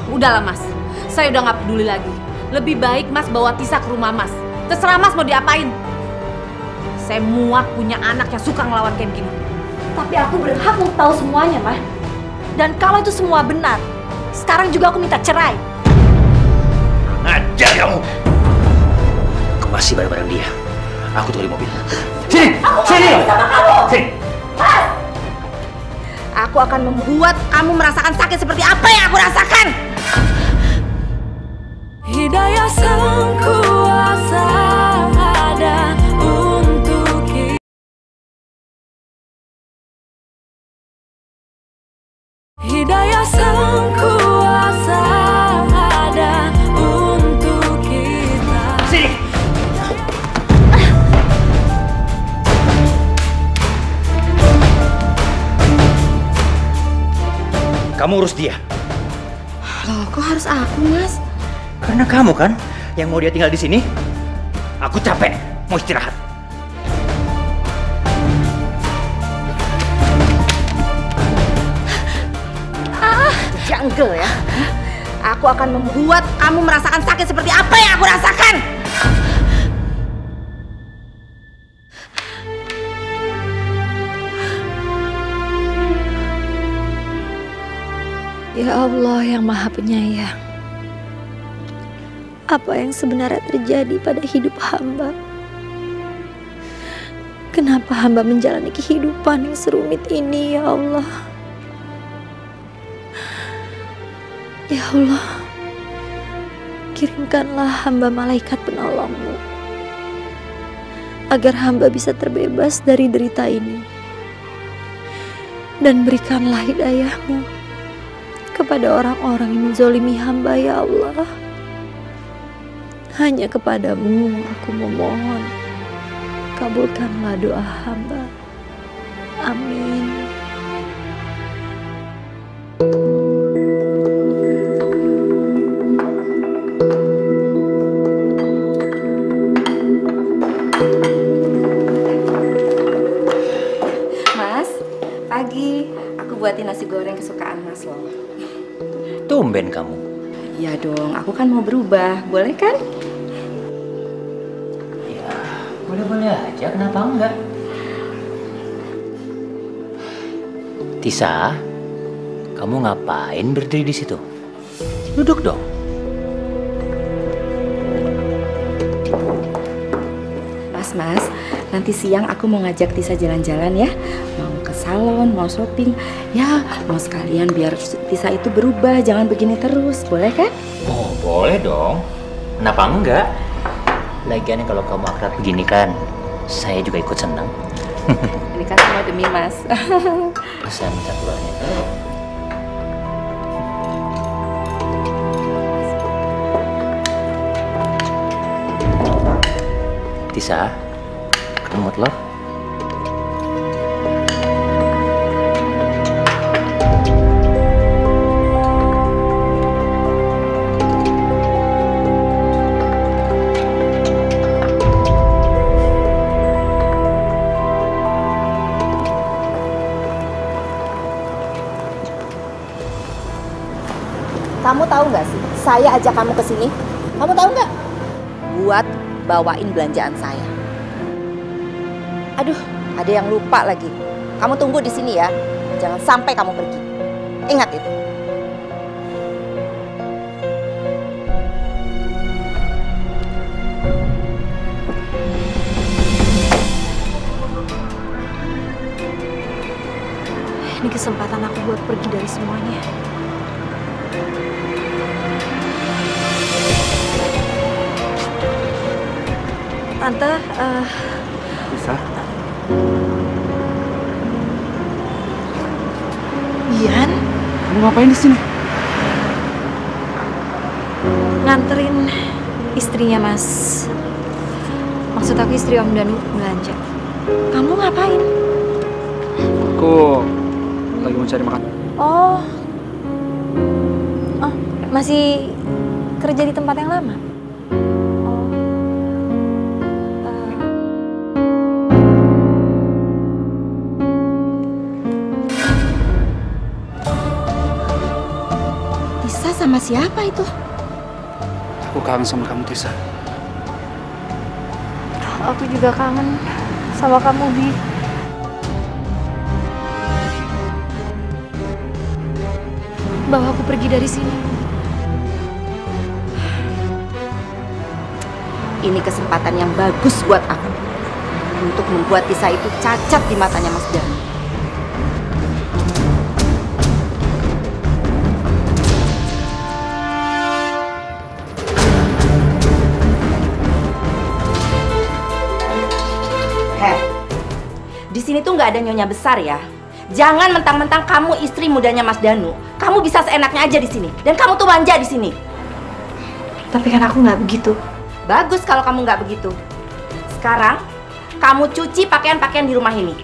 Udahlah Mas, saya udah nggak peduli lagi. Lebih baik Mas bawa Tisa ke rumah Mas. Terserah Mas mau diapain. Saya muak punya anak yang suka ngelawan kayak gini. Tapi aku berhak untuk tahu semuanya, Mah. Dan kalau itu semua benar, sekarang juga aku minta cerai. Ngajar kamu. Kemasi barang-barang dia. Aku tunggu di mobil. Sini, sini, sini. Aku akan membuat kamu merasakan sakit seperti apa yang aku rasakan. Hidayah sang kuasa ada untuk kita. Hidayah sang kuasa ada untuk kita. Sini. Kamu urus dia. Loh, kok harus aku, Mas? Karena kamu kan yang mau dia tinggal di sini. Aku capek, mau istirahat. Jungle ya. Aku akan membuat kamu merasakan sakit seperti apa yang aku rasakan. Ya Allah yang Maha Penyayang, apa yang sebenarnya terjadi pada hidup hamba? Kenapa hamba menjalani kehidupan yang serumit ini, ya Allah? Ya Allah, kirimkanlah hamba malaikat penolongmu, agar hamba bisa terbebas dari derita ini. Dan berikanlah hidayahmu kepada orang-orang yang menzolimi hamba, ya Allah. Hanya kepadamu aku memohon, kabulkanlah doa hamba. Amin. Mas, pagi. Aku buatin nasi goreng kesukaan Mas loh. Tumben kamu. Iya dong, aku kan mau berubah, boleh kan? Ya, boleh-boleh aja, kenapa enggak? Tisa, kamu ngapain berdiri di situ? Duduk dong. Mas, nanti siang aku mau ngajak Tisa jalan-jalan ya. Mau ke salon, mau shopping. Ya, mau sekalian biar Tisa itu berubah, jangan begini terus. Boleh kan? Oh, boleh dong. Kenapa enggak? Lagian kalau kamu akrab begini kan, saya juga ikut senang. Ini kan semua demi Mas. Saya minta keluarnya. Tisa, kamu mau telur? Kamu tahu nggak sih, saya ajak kamu ke sini. Kamu tahu nggak? Buat bawain belanjaan saya. Aduh, ada yang lupa lagi. Kamu tunggu di sini ya. Jangan sampai kamu pergi. Ingat itu. Ini kesempatan aku buat pergi dari semuanya. Tante, Bisa? Ian, Kamu ngapain di sini? nganterin istrinya Mas. Maksud aku istri Om Danu belanja. Kamu ngapain? Aku lagi mau cari makan. Oh, masih kerja di tempat yang lama? Tisa sama siapa itu? Aku kangen sama kamu, Tisa. Aku juga kangen sama kamu, Bi. Bawa aku pergi dari sini. Ini kesempatan yang bagus buat aku untuk membuat Tisa itu cacat di matanya Mas Danu. Di sini tuh nggak ada nyonya besar ya. Jangan mentang-mentang kamu istri mudanya Mas Danu, kamu bisa seenaknya aja di sini. Dan kamu tuh manja di sini. Tapi kan aku nggak begitu. Bagus kalau kamu nggak begitu. Sekarang kamu cuci pakaian-pakaian di rumah ini,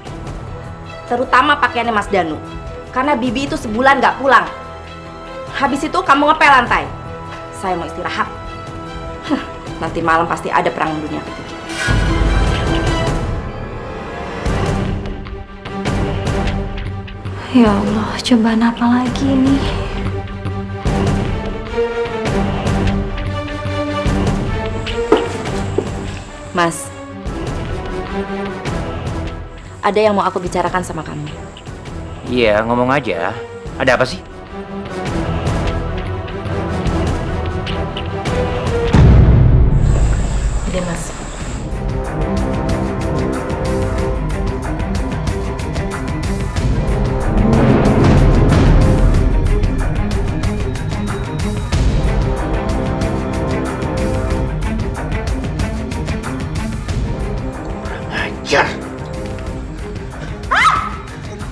terutama pakaiannya Mas Danu, karena Bibi itu sebulan nggak pulang. Habis itu kamu ngepel lantai. Saya mau istirahat. Nanti malam pasti ada perang dunia ketiga. Ya Allah, cobaan apa lagi ini? Mas, ada yang mau aku bicarakan sama kamu. Iya, ngomong aja. Ada apa sih? Udah, Mas. Ajar.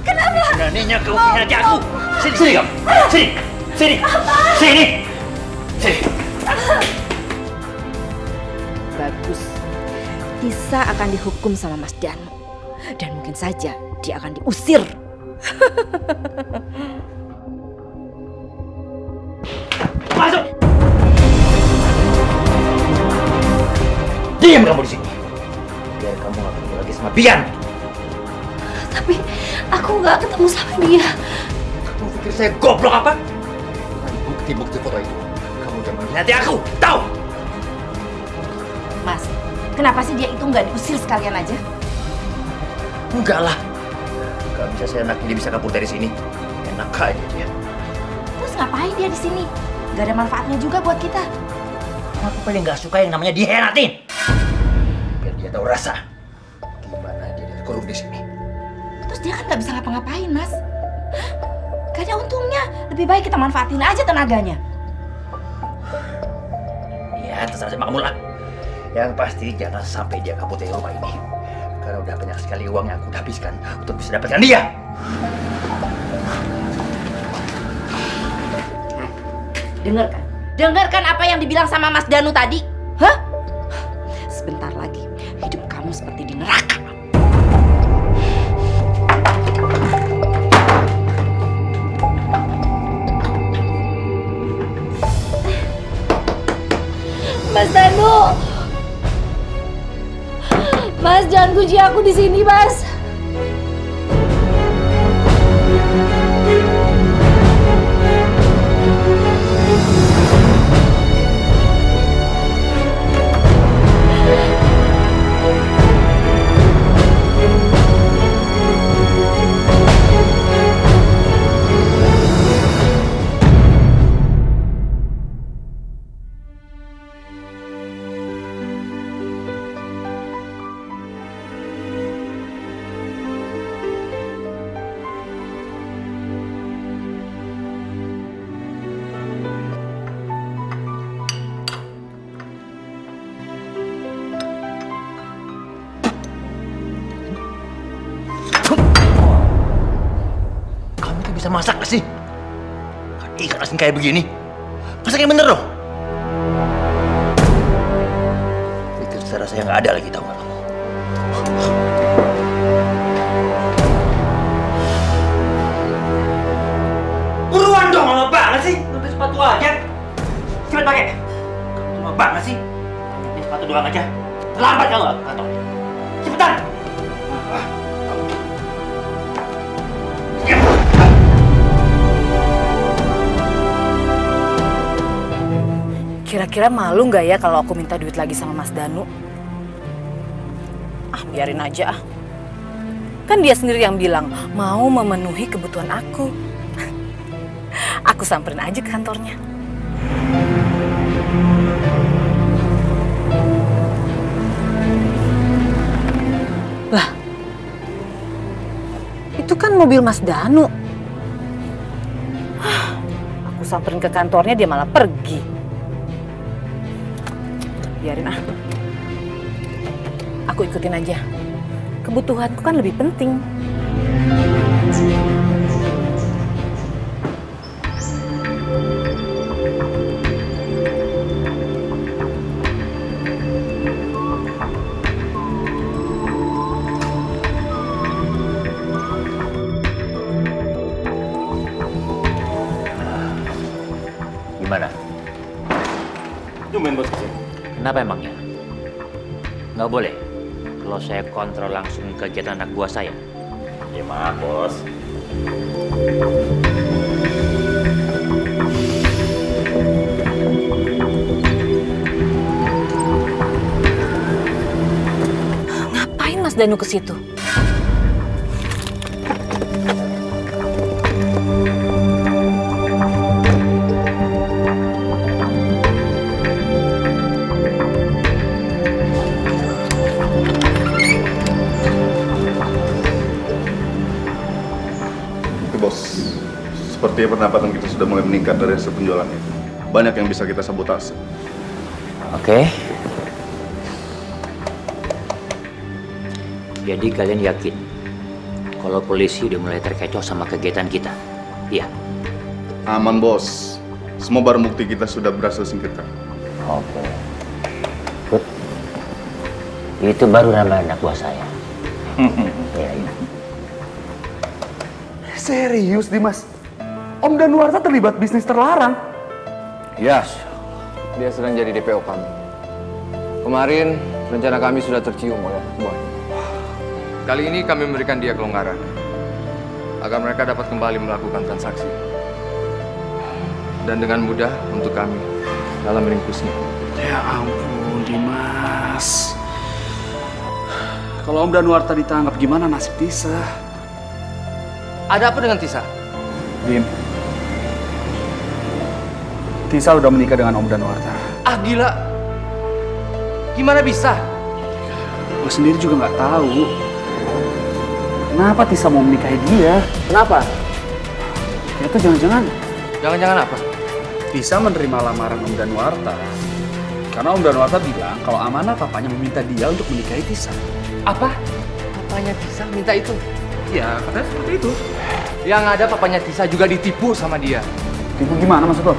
Kenapa? Beraninya kau mengkhianati aku. Sini, sini kamu. Sini, sini, sini, sini. Bagus. Tisa akan dihukum sama Mas Danu. Dan mungkin saja dia akan diusir. Masuk. Diam kamu di sini. Biar kamu gak ketemu lagi sama Bian. Tapi aku nggak ketemu sama dia. Kamu pikir saya goblok apa? Dengan bukti-bukti foto itu, kamu udah mengkhianati aku, tahu? Mas, kenapa sih dia itu nggak diusir sekalian aja? Enggak lah. Gak bisa saya enak dia bisa kabur dari sini. Enak aja dia. Terus ngapain dia di sini? Gak ada manfaatnya juga buat kita. Aku paling gak suka yang namanya dihianatin. Biar dia tahu rasa gimana dia dikurung di sini. Terus dia kan nggak bisa ngapa-ngapain, Mas. Gak ada untungnya. Lebih baik kita manfaatin aja tenaganya. Ya, terserah sama kamu lah. Yang pasti jangan sampai dia kabur dari rumah ini. Karena udah banyak sekali uang yang aku udah habiskan untuk bisa dapatkan dia. Dengarkan. Dengarkan apa yang dibilang sama Mas Danu tadi. Hah? Sebentar lagi hidup kamu seperti di neraka. Mas Danu, Mas jangan kunci aku di sini, Mas. Bisa masak gak sih? Ikan asin kayak begini. Masak yang bener dong. Pikir saya rasa yang gak ada lagi, tau gak kamu? Buruan dong, lama banget sih. Pakai sepatu aja. Cepet pakai. Kamu lama banget sih. Pakai sepatu doang aja. Terlambat kalau ke kantor. Cepetan. Kira-kira malu nggak ya kalau aku minta duit lagi sama Mas Danu? Ah, biarin aja ah. Kan dia sendiri yang bilang mau memenuhi kebutuhan aku. Aku samperin aja ke kantornya. Lah, itu kan mobil Mas Danu. Aku samperin ke kantornya, dia malah pergi. Biarin ah. Aku ikutin aja. Kebutuhanku kan lebih penting. Gimana? Tumben bos kesini. Kenapa emangnya? Nggak boleh kalau saya kontrol langsung kegiatan anak buah saya. Ya maaf bos. Ngapain Mas Danu ke situ? Bos, sepertinya pendapatan kita sudah mulai meningkat dari hasil penjualannya. Banyak yang bisa kita sabotase. Oke. Jadi kalian yakin kalau polisi udah mulai terkecoh sama kegiatan kita? Iya. Aman bos. Semua barang bukti kita sudah berhasil singkirkan. Oke. Good. Itu baru nama anak buah saya. Iya, iya. Serius Dimas? Om Danuarta terlibat bisnis terlarang? Ya, dia sedang jadi DPO kami. Kemarin rencana kami sudah tercium oleh Boy. Kali ini kami memberikan dia kelonggaran agar mereka dapat kembali melakukan transaksi. Dan dengan mudah untuk kami dalam meringkusnya. Ya ampun Dimas. Kalau Om Danuarta ditangkap gimana nasib Tisa? Ada apa dengan Tisa? Dim, Tisa udah menikah dengan Om Danuarta. Ah gila, gimana bisa? Gue sendiri juga nggak tahu. Kenapa Tisa mau menikahi dia? Kenapa? Ya tuh jangan-jangan. Jangan-jangan apa? Tisa menerima lamaran Om Danuarta karena Om Danuarta bilang kalau Amanah papanya meminta dia untuk menikahi Tisa. Apa? Papanya Tisa minta itu? Ya, katanya seperti itu. Yang ada papanya Tisa juga ditipu sama dia. Tipu gimana maksud lo?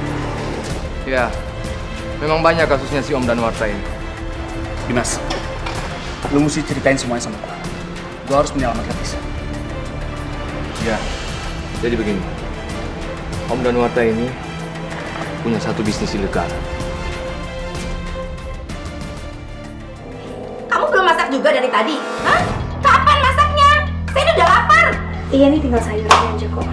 Ya, memang banyak kasusnya si Om Danuarta ini. Dimas, lo mesti ceritain semuanya sama gue. Gue harus menyelamatkan Tisa. Ya, jadi begini. Om Danuarta ini punya satu bisnis ilegal. Kamu belum masak juga dari tadi? Hah? Kapan masaknya? Saya udah lapar. Iya nih, tinggal sayurnya aja kok.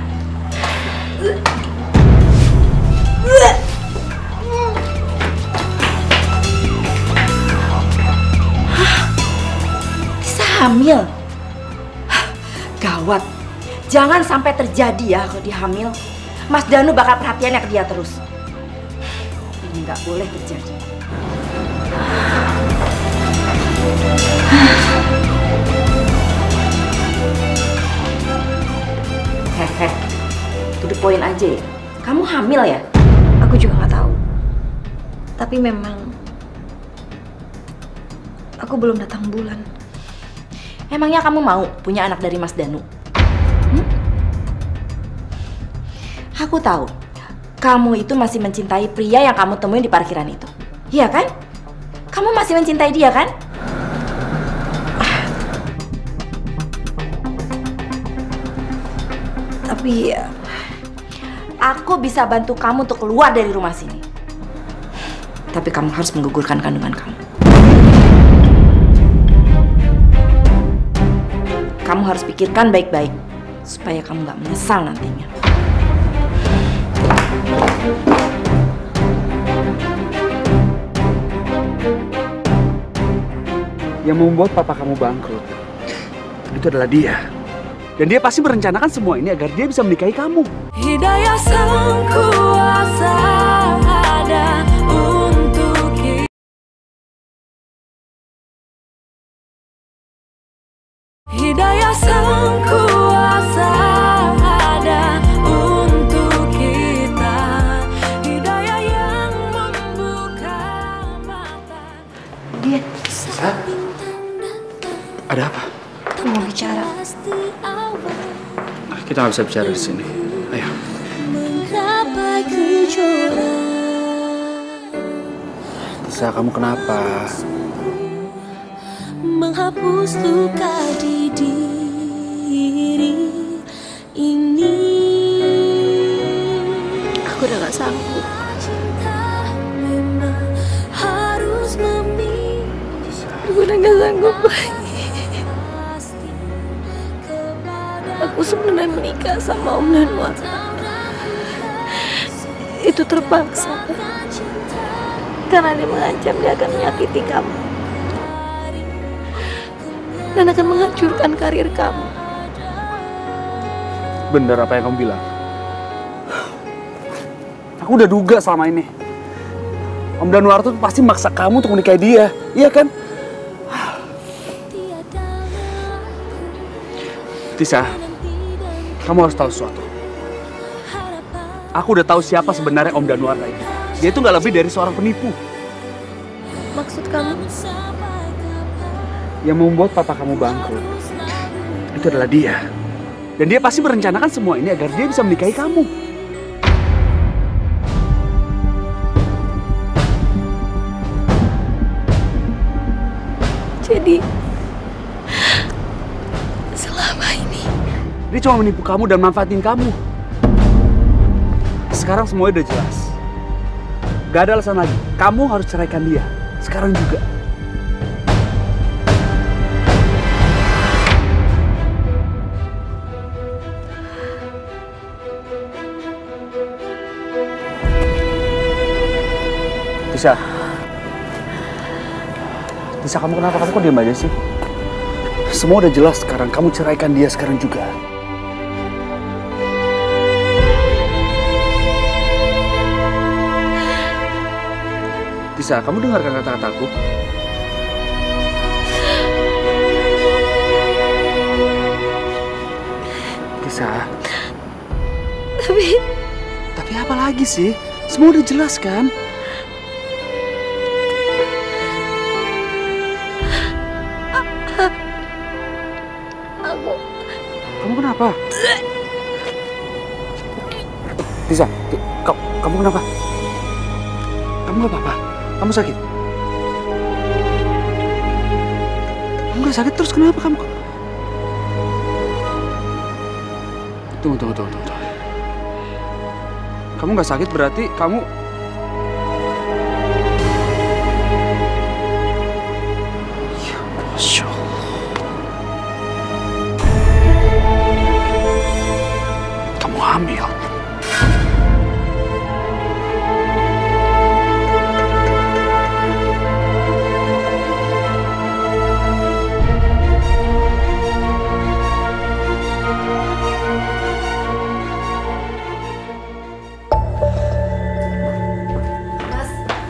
Bisa hamil? Gawat. Jangan sampai terjadi ya kalau dia hamil. Mas Danu bakal perhatiannya ke dia terus. Ini nggak boleh terjadi. Hehe, to the point aja ya. Kamu hamil ya? Aku juga nggak tahu. Tapi memang aku belum datang bulan. Emangnya kamu mau punya anak dari Mas Danu? Aku tahu, kamu itu masih mencintai pria yang kamu temuin di parkiran itu. Iya kan? Kamu masih mencintai dia kan? Tapi aku bisa bantu kamu untuk keluar dari rumah sini. Tapi kamu harus menggugurkan kandungan kamu. Kamu harus pikirkan baik-baik supaya kamu nggak menyesal nantinya. yang membuat papa kamu bangkrut itu adalah dia. Dan dia pasti merencanakan semua ini agar dia bisa menikahi kamu. Hidayah Sang Kuasa ada untuk kita. Hidayah Sang Kuasa ada untuk kita. Hidayah yang membuka mata. Dia. Ada apa? Aku mau bicara. Kita nggak bisa bicara di sini. Ayo. Tisa, kamu kenapa? Menghapus luka di diri ini. Aku udah gak sanggup. Aku udah gak sanggup lagi. Aku sebenarnya menikah sama Om Danwar. Itu terpaksa. Karena dia mengancam dia akan menyakiti kamu. Dan akan menghancurkan karir kamu. Bener apa yang kamu bilang? Aku udah duga selama ini. Om Danwar tuh pasti maksa kamu untuk menikahi dia. Iya kan? Tisa, kamu harus tahu sesuatu. Aku udah tahu siapa sebenarnya Om Danwar ini. Dia itu nggak lebih dari seorang penipu. Maksud kamu? Yang membuat papa kamu bangkrut itu adalah dia. Dan dia pasti merencanakan semua ini agar dia bisa menikahi kamu. Jadi selama ini dia cuma menipu kamu dan manfaatin kamu. Sekarang semuanya udah jelas. Gak ada alasan lagi. Kamu harus ceraikan dia. Sekarang juga. Tisa, kamu kenapa? Kamu kok diam aja sih? Semua udah jelas sekarang. Kamu ceraikan dia sekarang juga. Tisa, kamu dengarkan kata-kataku? Tisa. Tapi apa lagi sih? Semua udah jelas kan? Kamu kenapa? Tisa, kamu kenapa? Kamu gak apa-apa? Kamu sakit? Kamu gak sakit terus kenapa kamu? Tunggu. Kamu gak sakit berarti kamu... Ya, Masya Allah. Kamu hamil.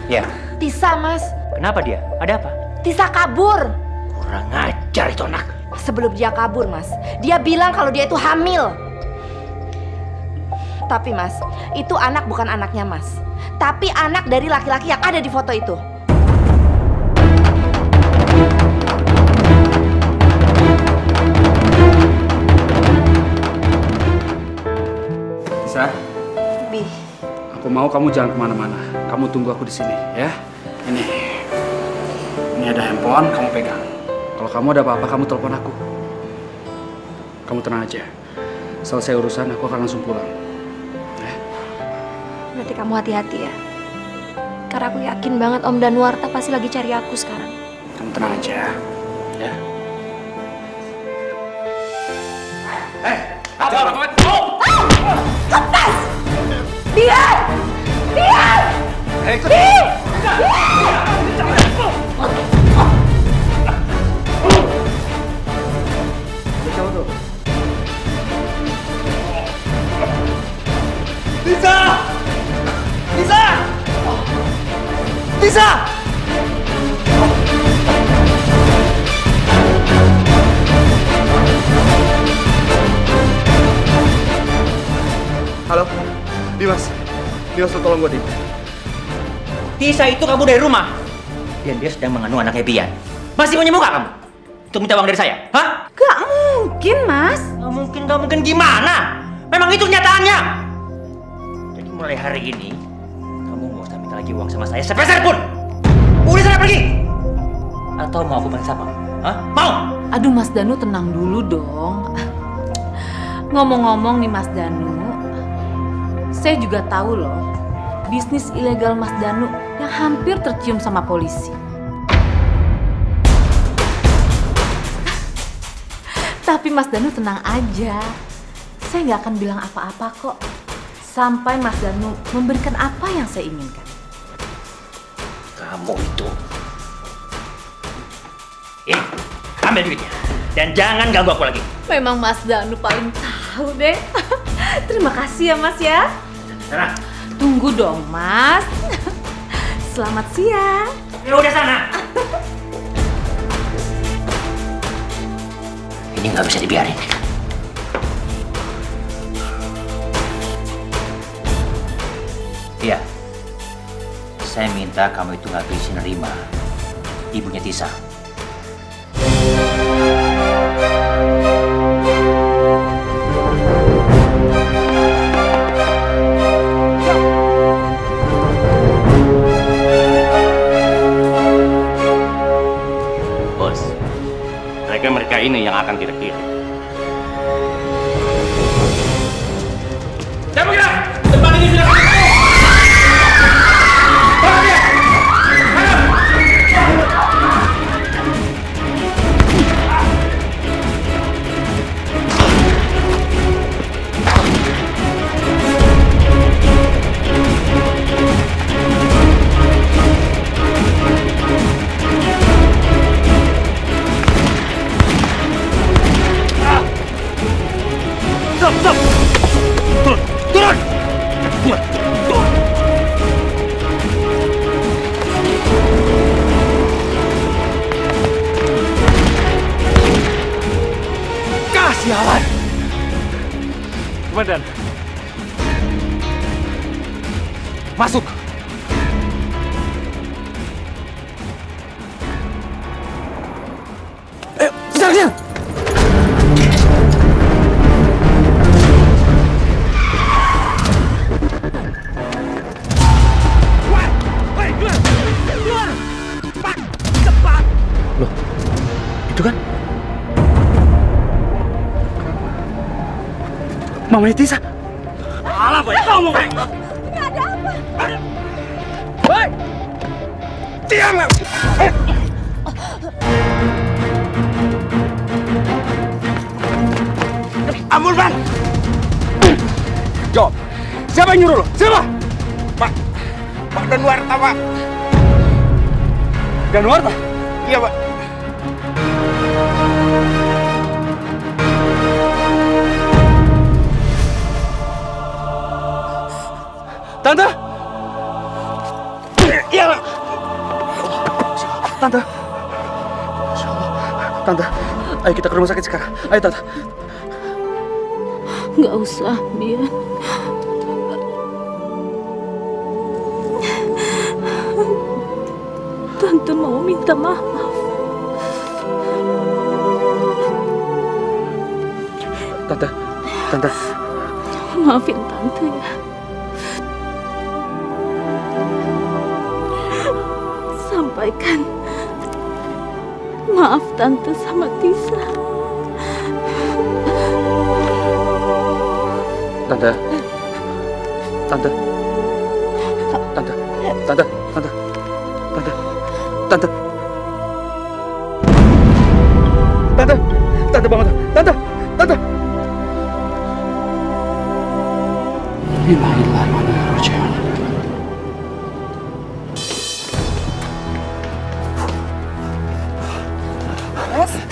Ya. Tisa, Mas. Kenapa dia? Ada apa? Tisa kabur. Kurang ajar itu anak. Sebelum dia kabur, Mas, dia bilang kalau dia itu hamil. Tapi, Mas, itu anak bukan anaknya, Mas. Tapi anak dari laki-laki yang ada di foto itu. Tisa. Bi. Aku mau kamu jangan kemana-mana. Kamu tunggu aku di sini, ya. Ini ada handphone, kamu pegang. Kalau kamu ada apa-apa, kamu telepon aku. Kamu tenang aja. Selesai urusan, aku akan langsung pulang. Ya. Berarti kamu hati-hati ya. Karena aku yakin banget Om Danwarta pasti lagi cari aku sekarang. Kamu tenang aja, ya. Lepas! Diam! Diam! bisa! Halo, Dimas. Dimas, lo tolong gue, Dimas. Tisa itu kabur dari rumah. Dan dia sedang mengandung anaknya Bian. Masih mau nggak kamu? Untuk minta uang dari saya? Hah? Gak mungkin, Mas. Gak mungkin gimana? Memang itu kenyataannya. Jadi mulai hari ini, kamu nggak usah minta lagi uang sama saya sepeser pun. Udah sana pergi. Atau mau aku balik sama? Hah? Mau? Aduh Mas Danu, tenang dulu dong. Ngomong-ngomong nih Mas Danu, saya juga tahu loh bisnis ilegal Mas Danu yang hampir tercium sama polisi. Tapi Mas Danu tenang aja, saya nggak akan bilang apa-apa kok sampai Mas Danu memberikan apa yang saya inginkan. Kamu itu, ambil duitnya dan jangan ganggu aku lagi. Memang Mas Danu paling tahu deh. Terima kasih ya Mas ya. Sana. Tunggu dong Mas. Selamat siang. Ya udah sana. Ini nggak bisa dibiarin. Iya. Saya minta kamu itu nggak bisa nerima ibunya Tisa. Bos, mereka ini yang akan kita kirim. Siapa kira? Tempat ini sudah kamu! Bawa dia! Ayo! Stop! Stop! Turun! Turun! Turun! Turun! Kasihan! Komandan. Masuk! Ayo, kejar! Loh, itu kan Mamanya Tisa. Alah, banyak ngomong, Bang. Ini ada apa? Hei! Diam! Ampun, Bang. Jawab. Siapa yang nyuruh lo? Siapa? Pak Danuarta, Pak. Danuarta? Iya, Pak. Tante! Iya, Pak. Tante. Tante, ayo kita ke rumah sakit sekarang. Ayo, Tante. Nggak usah, Bian. Tante mau minta maaf. Tante. Maafin Tante ya. Sampaikan maaf Tante sama Tisa. Tante. Tante. Tante. Tante. Tante. Tante. Tante. Tante. Tante bangun. Tante. Tante.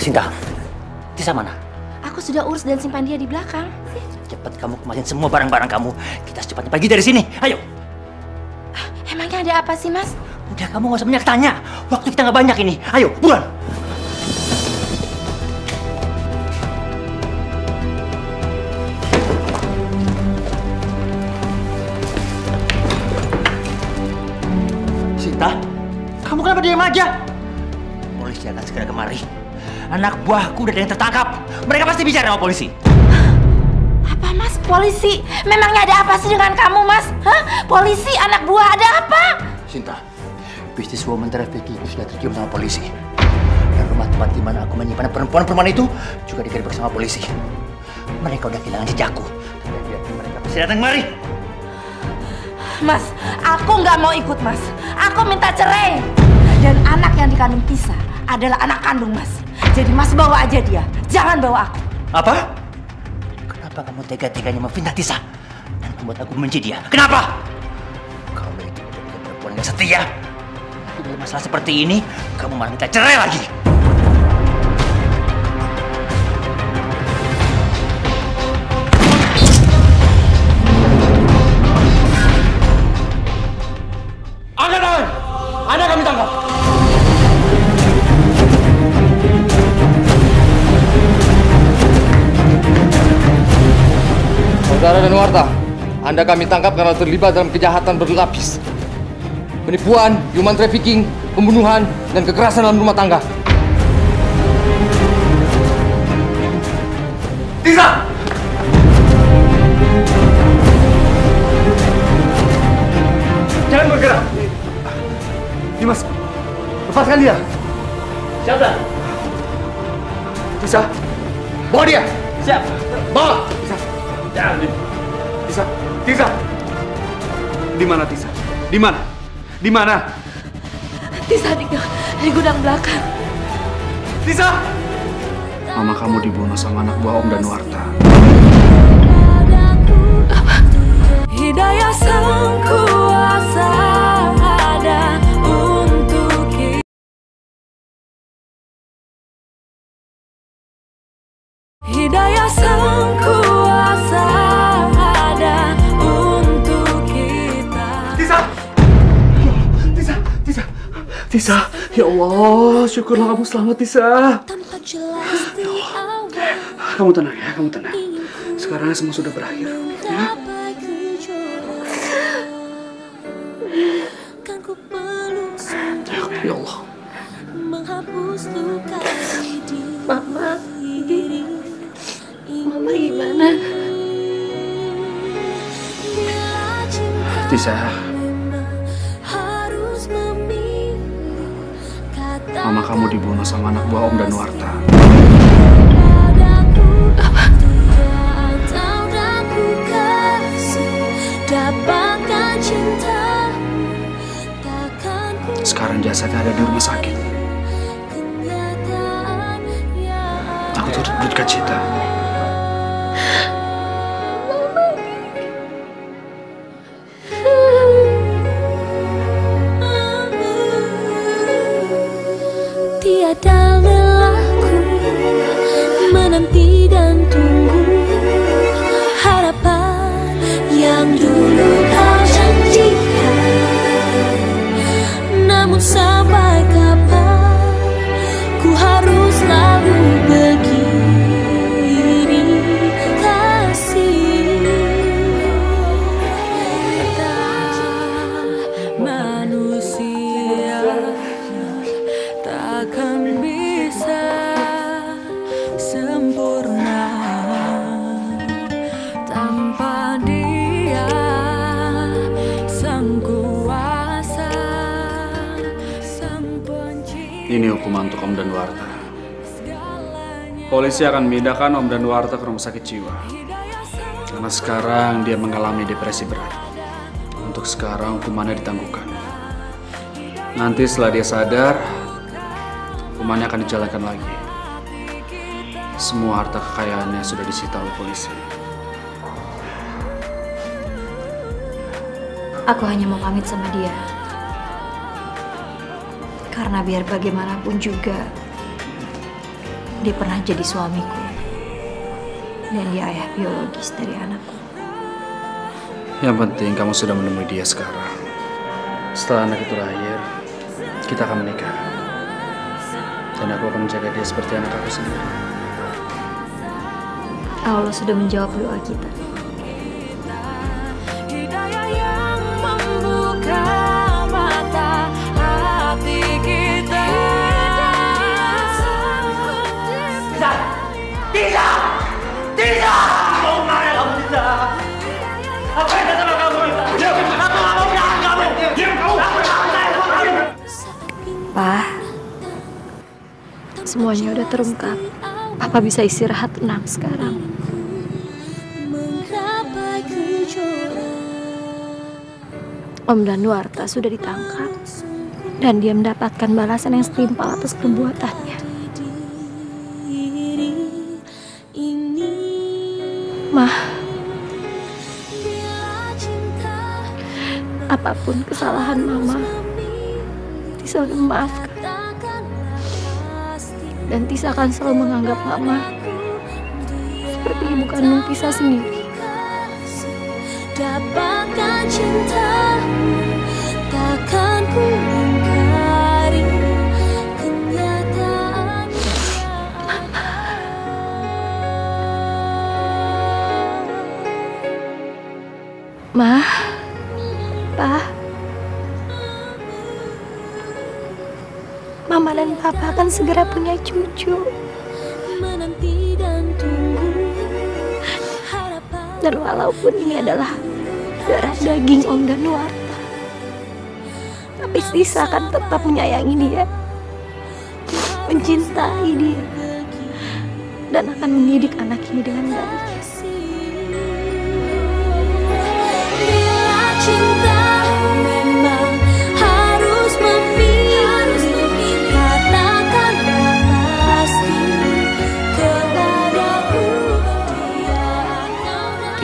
Sinta, Tisa mana? Aku sudah urus dan simpan dia di belakang. Cepat kamu kemasin semua barang-barang kamu. Kita secepatnya pergi dari sini. Ayo. Emangnya ada apa sih, Mas? Udah, kamu nggak usah banyak tanya. Waktu kita nggak banyak ini. Ayo, buruan. Sinta, kamu kenapa diam aja? Polisi akan segera kemari. Anak buahku udah ada yang tertangkap. Mereka pasti bicara sama polisi. Apa mas? Polisi? Memangnya ada apa sih dengan kamu mas? Hah? Polisi, anak buah, ada apa? Sinta, bisnis woman trafficking itu sudah tercium sama polisi. Dan rumah tempat di mana aku menyimpan perempuan-perempuan itu juga digerebek sama polisi. Mereka udah kehilangan jejakku. Mereka pasti datang kemari. Mas, aku nggak mau ikut mas. Aku minta cerai. Dan anak yang dikandung Tisa adalah anak kandung mas. Jadi mas bawa aja dia, jangan bawa aku. Apa? Kenapa kamu tega-teganya memfitnah Tisa dan membuat aku membenci dia? Kenapa? Kamu itu bukan perempuan yang setia. Dalam masalah seperti ini, kamu malah minta cerai lagi. Angkat tangan! Anda kami tangkap! Saudara Danuarta, Anda kami tangkap karena terlibat dalam kejahatan berlapis. Penipuan, human trafficking, pembunuhan, dan kekerasan dalam rumah tangga. Tisa! Jangan bergerak! Dimas, lepaskan dia! Siapa? Tisa, bawa dia! Siap! Bawa! Tisa! Jangan, Tisa! Tisa! Di mana Tisa? Di mana? Di mana? Tisa di gudang belakang. Tisa! Mama kamu dibunuh sama anak buah Om Danuarta. Hidayah sang kuasa ada untuk kita. Hidayah sang kuasa ada untuk kita. Tisa! Tisa! Tisa! Tisa! Ya Allah, syukurlah kamu selamat, Tisa. Ya Allah. Kamu tenang ya, kamu tenang. Sekarang semua sudah berakhir. Ya? Ya Allah. Mama gimana? Tisa, mama kamu dibunuh sama anak buah Om Danuarta. Sekarang jasadnya ada di rumah sakit. Aku turut berduka cita. Tiada lelahku menanti dan tunggu harapan yang dulu kau janjikan. Namun sampai kapan ku harus selalu begini kasih. Kita manusia takkan bisa sempurna tanpa Dia sang kuasa, sang pencipta. Ini hukuman untuk Om Danuarta. Polisi akan memindahkan Om Danuarta ke rumah sakit jiwa. Karena sekarang dia mengalami depresi berat. Untuk sekarang hukumannya ditangguhkan. Nanti setelah dia sadar, hukumannya akan dijalankan lagi. Semua harta kekayaannya sudah disita oleh polisi. Aku hanya mau pamit sama dia. Karena biar bagaimanapun juga, dia pernah jadi suamiku. Dan dia ayah biologis dari anakku. Yang penting kamu sudah menemui dia sekarang. Setelah anak itu lahir, kita akan menikah. Dan aku akan menjaga dia seperti anak aku sendiri. Allah sudah menjawab doa kita. Hidayah yang membuka mata hati kita. Tidak! Tidak! Mau kemana kamu, Tisa? Apa yang ada sama kamu, Tisa? Aku nggak mau menahan kamu! Diam kamu! Pak, semuanya udah terungkap. Papa bisa istirahat tenang sekarang. Om Danuarta sudah ditangkap dan dia mendapatkan balasan yang setimpal atas perbuatannya. Mah, apapun kesalahan Mama, Tisa udah memaafkan. Dan Tisa akan selalu menganggap Mama seperti ibu kandung Tisa sendiri. Dapatkan cintamu, takkan ku ingkari kenyataannya. Ma, Pa, Mama dan Papa akan segera punya cucu. Menanti dan tunggu. Dan walaupun ini adalah darah daging Om Danuarta, tapi Tisa akan tetap menyayangi dia, mencintai dia, dan akan mendidik anak ini dengan baik. Bila cinta memang harus memilih, katakanlah pasti kepadaku.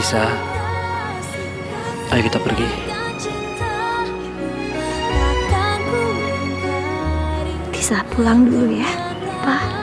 Tisa, ayo kita pergi. Tisa pulang dulu ya, Pa.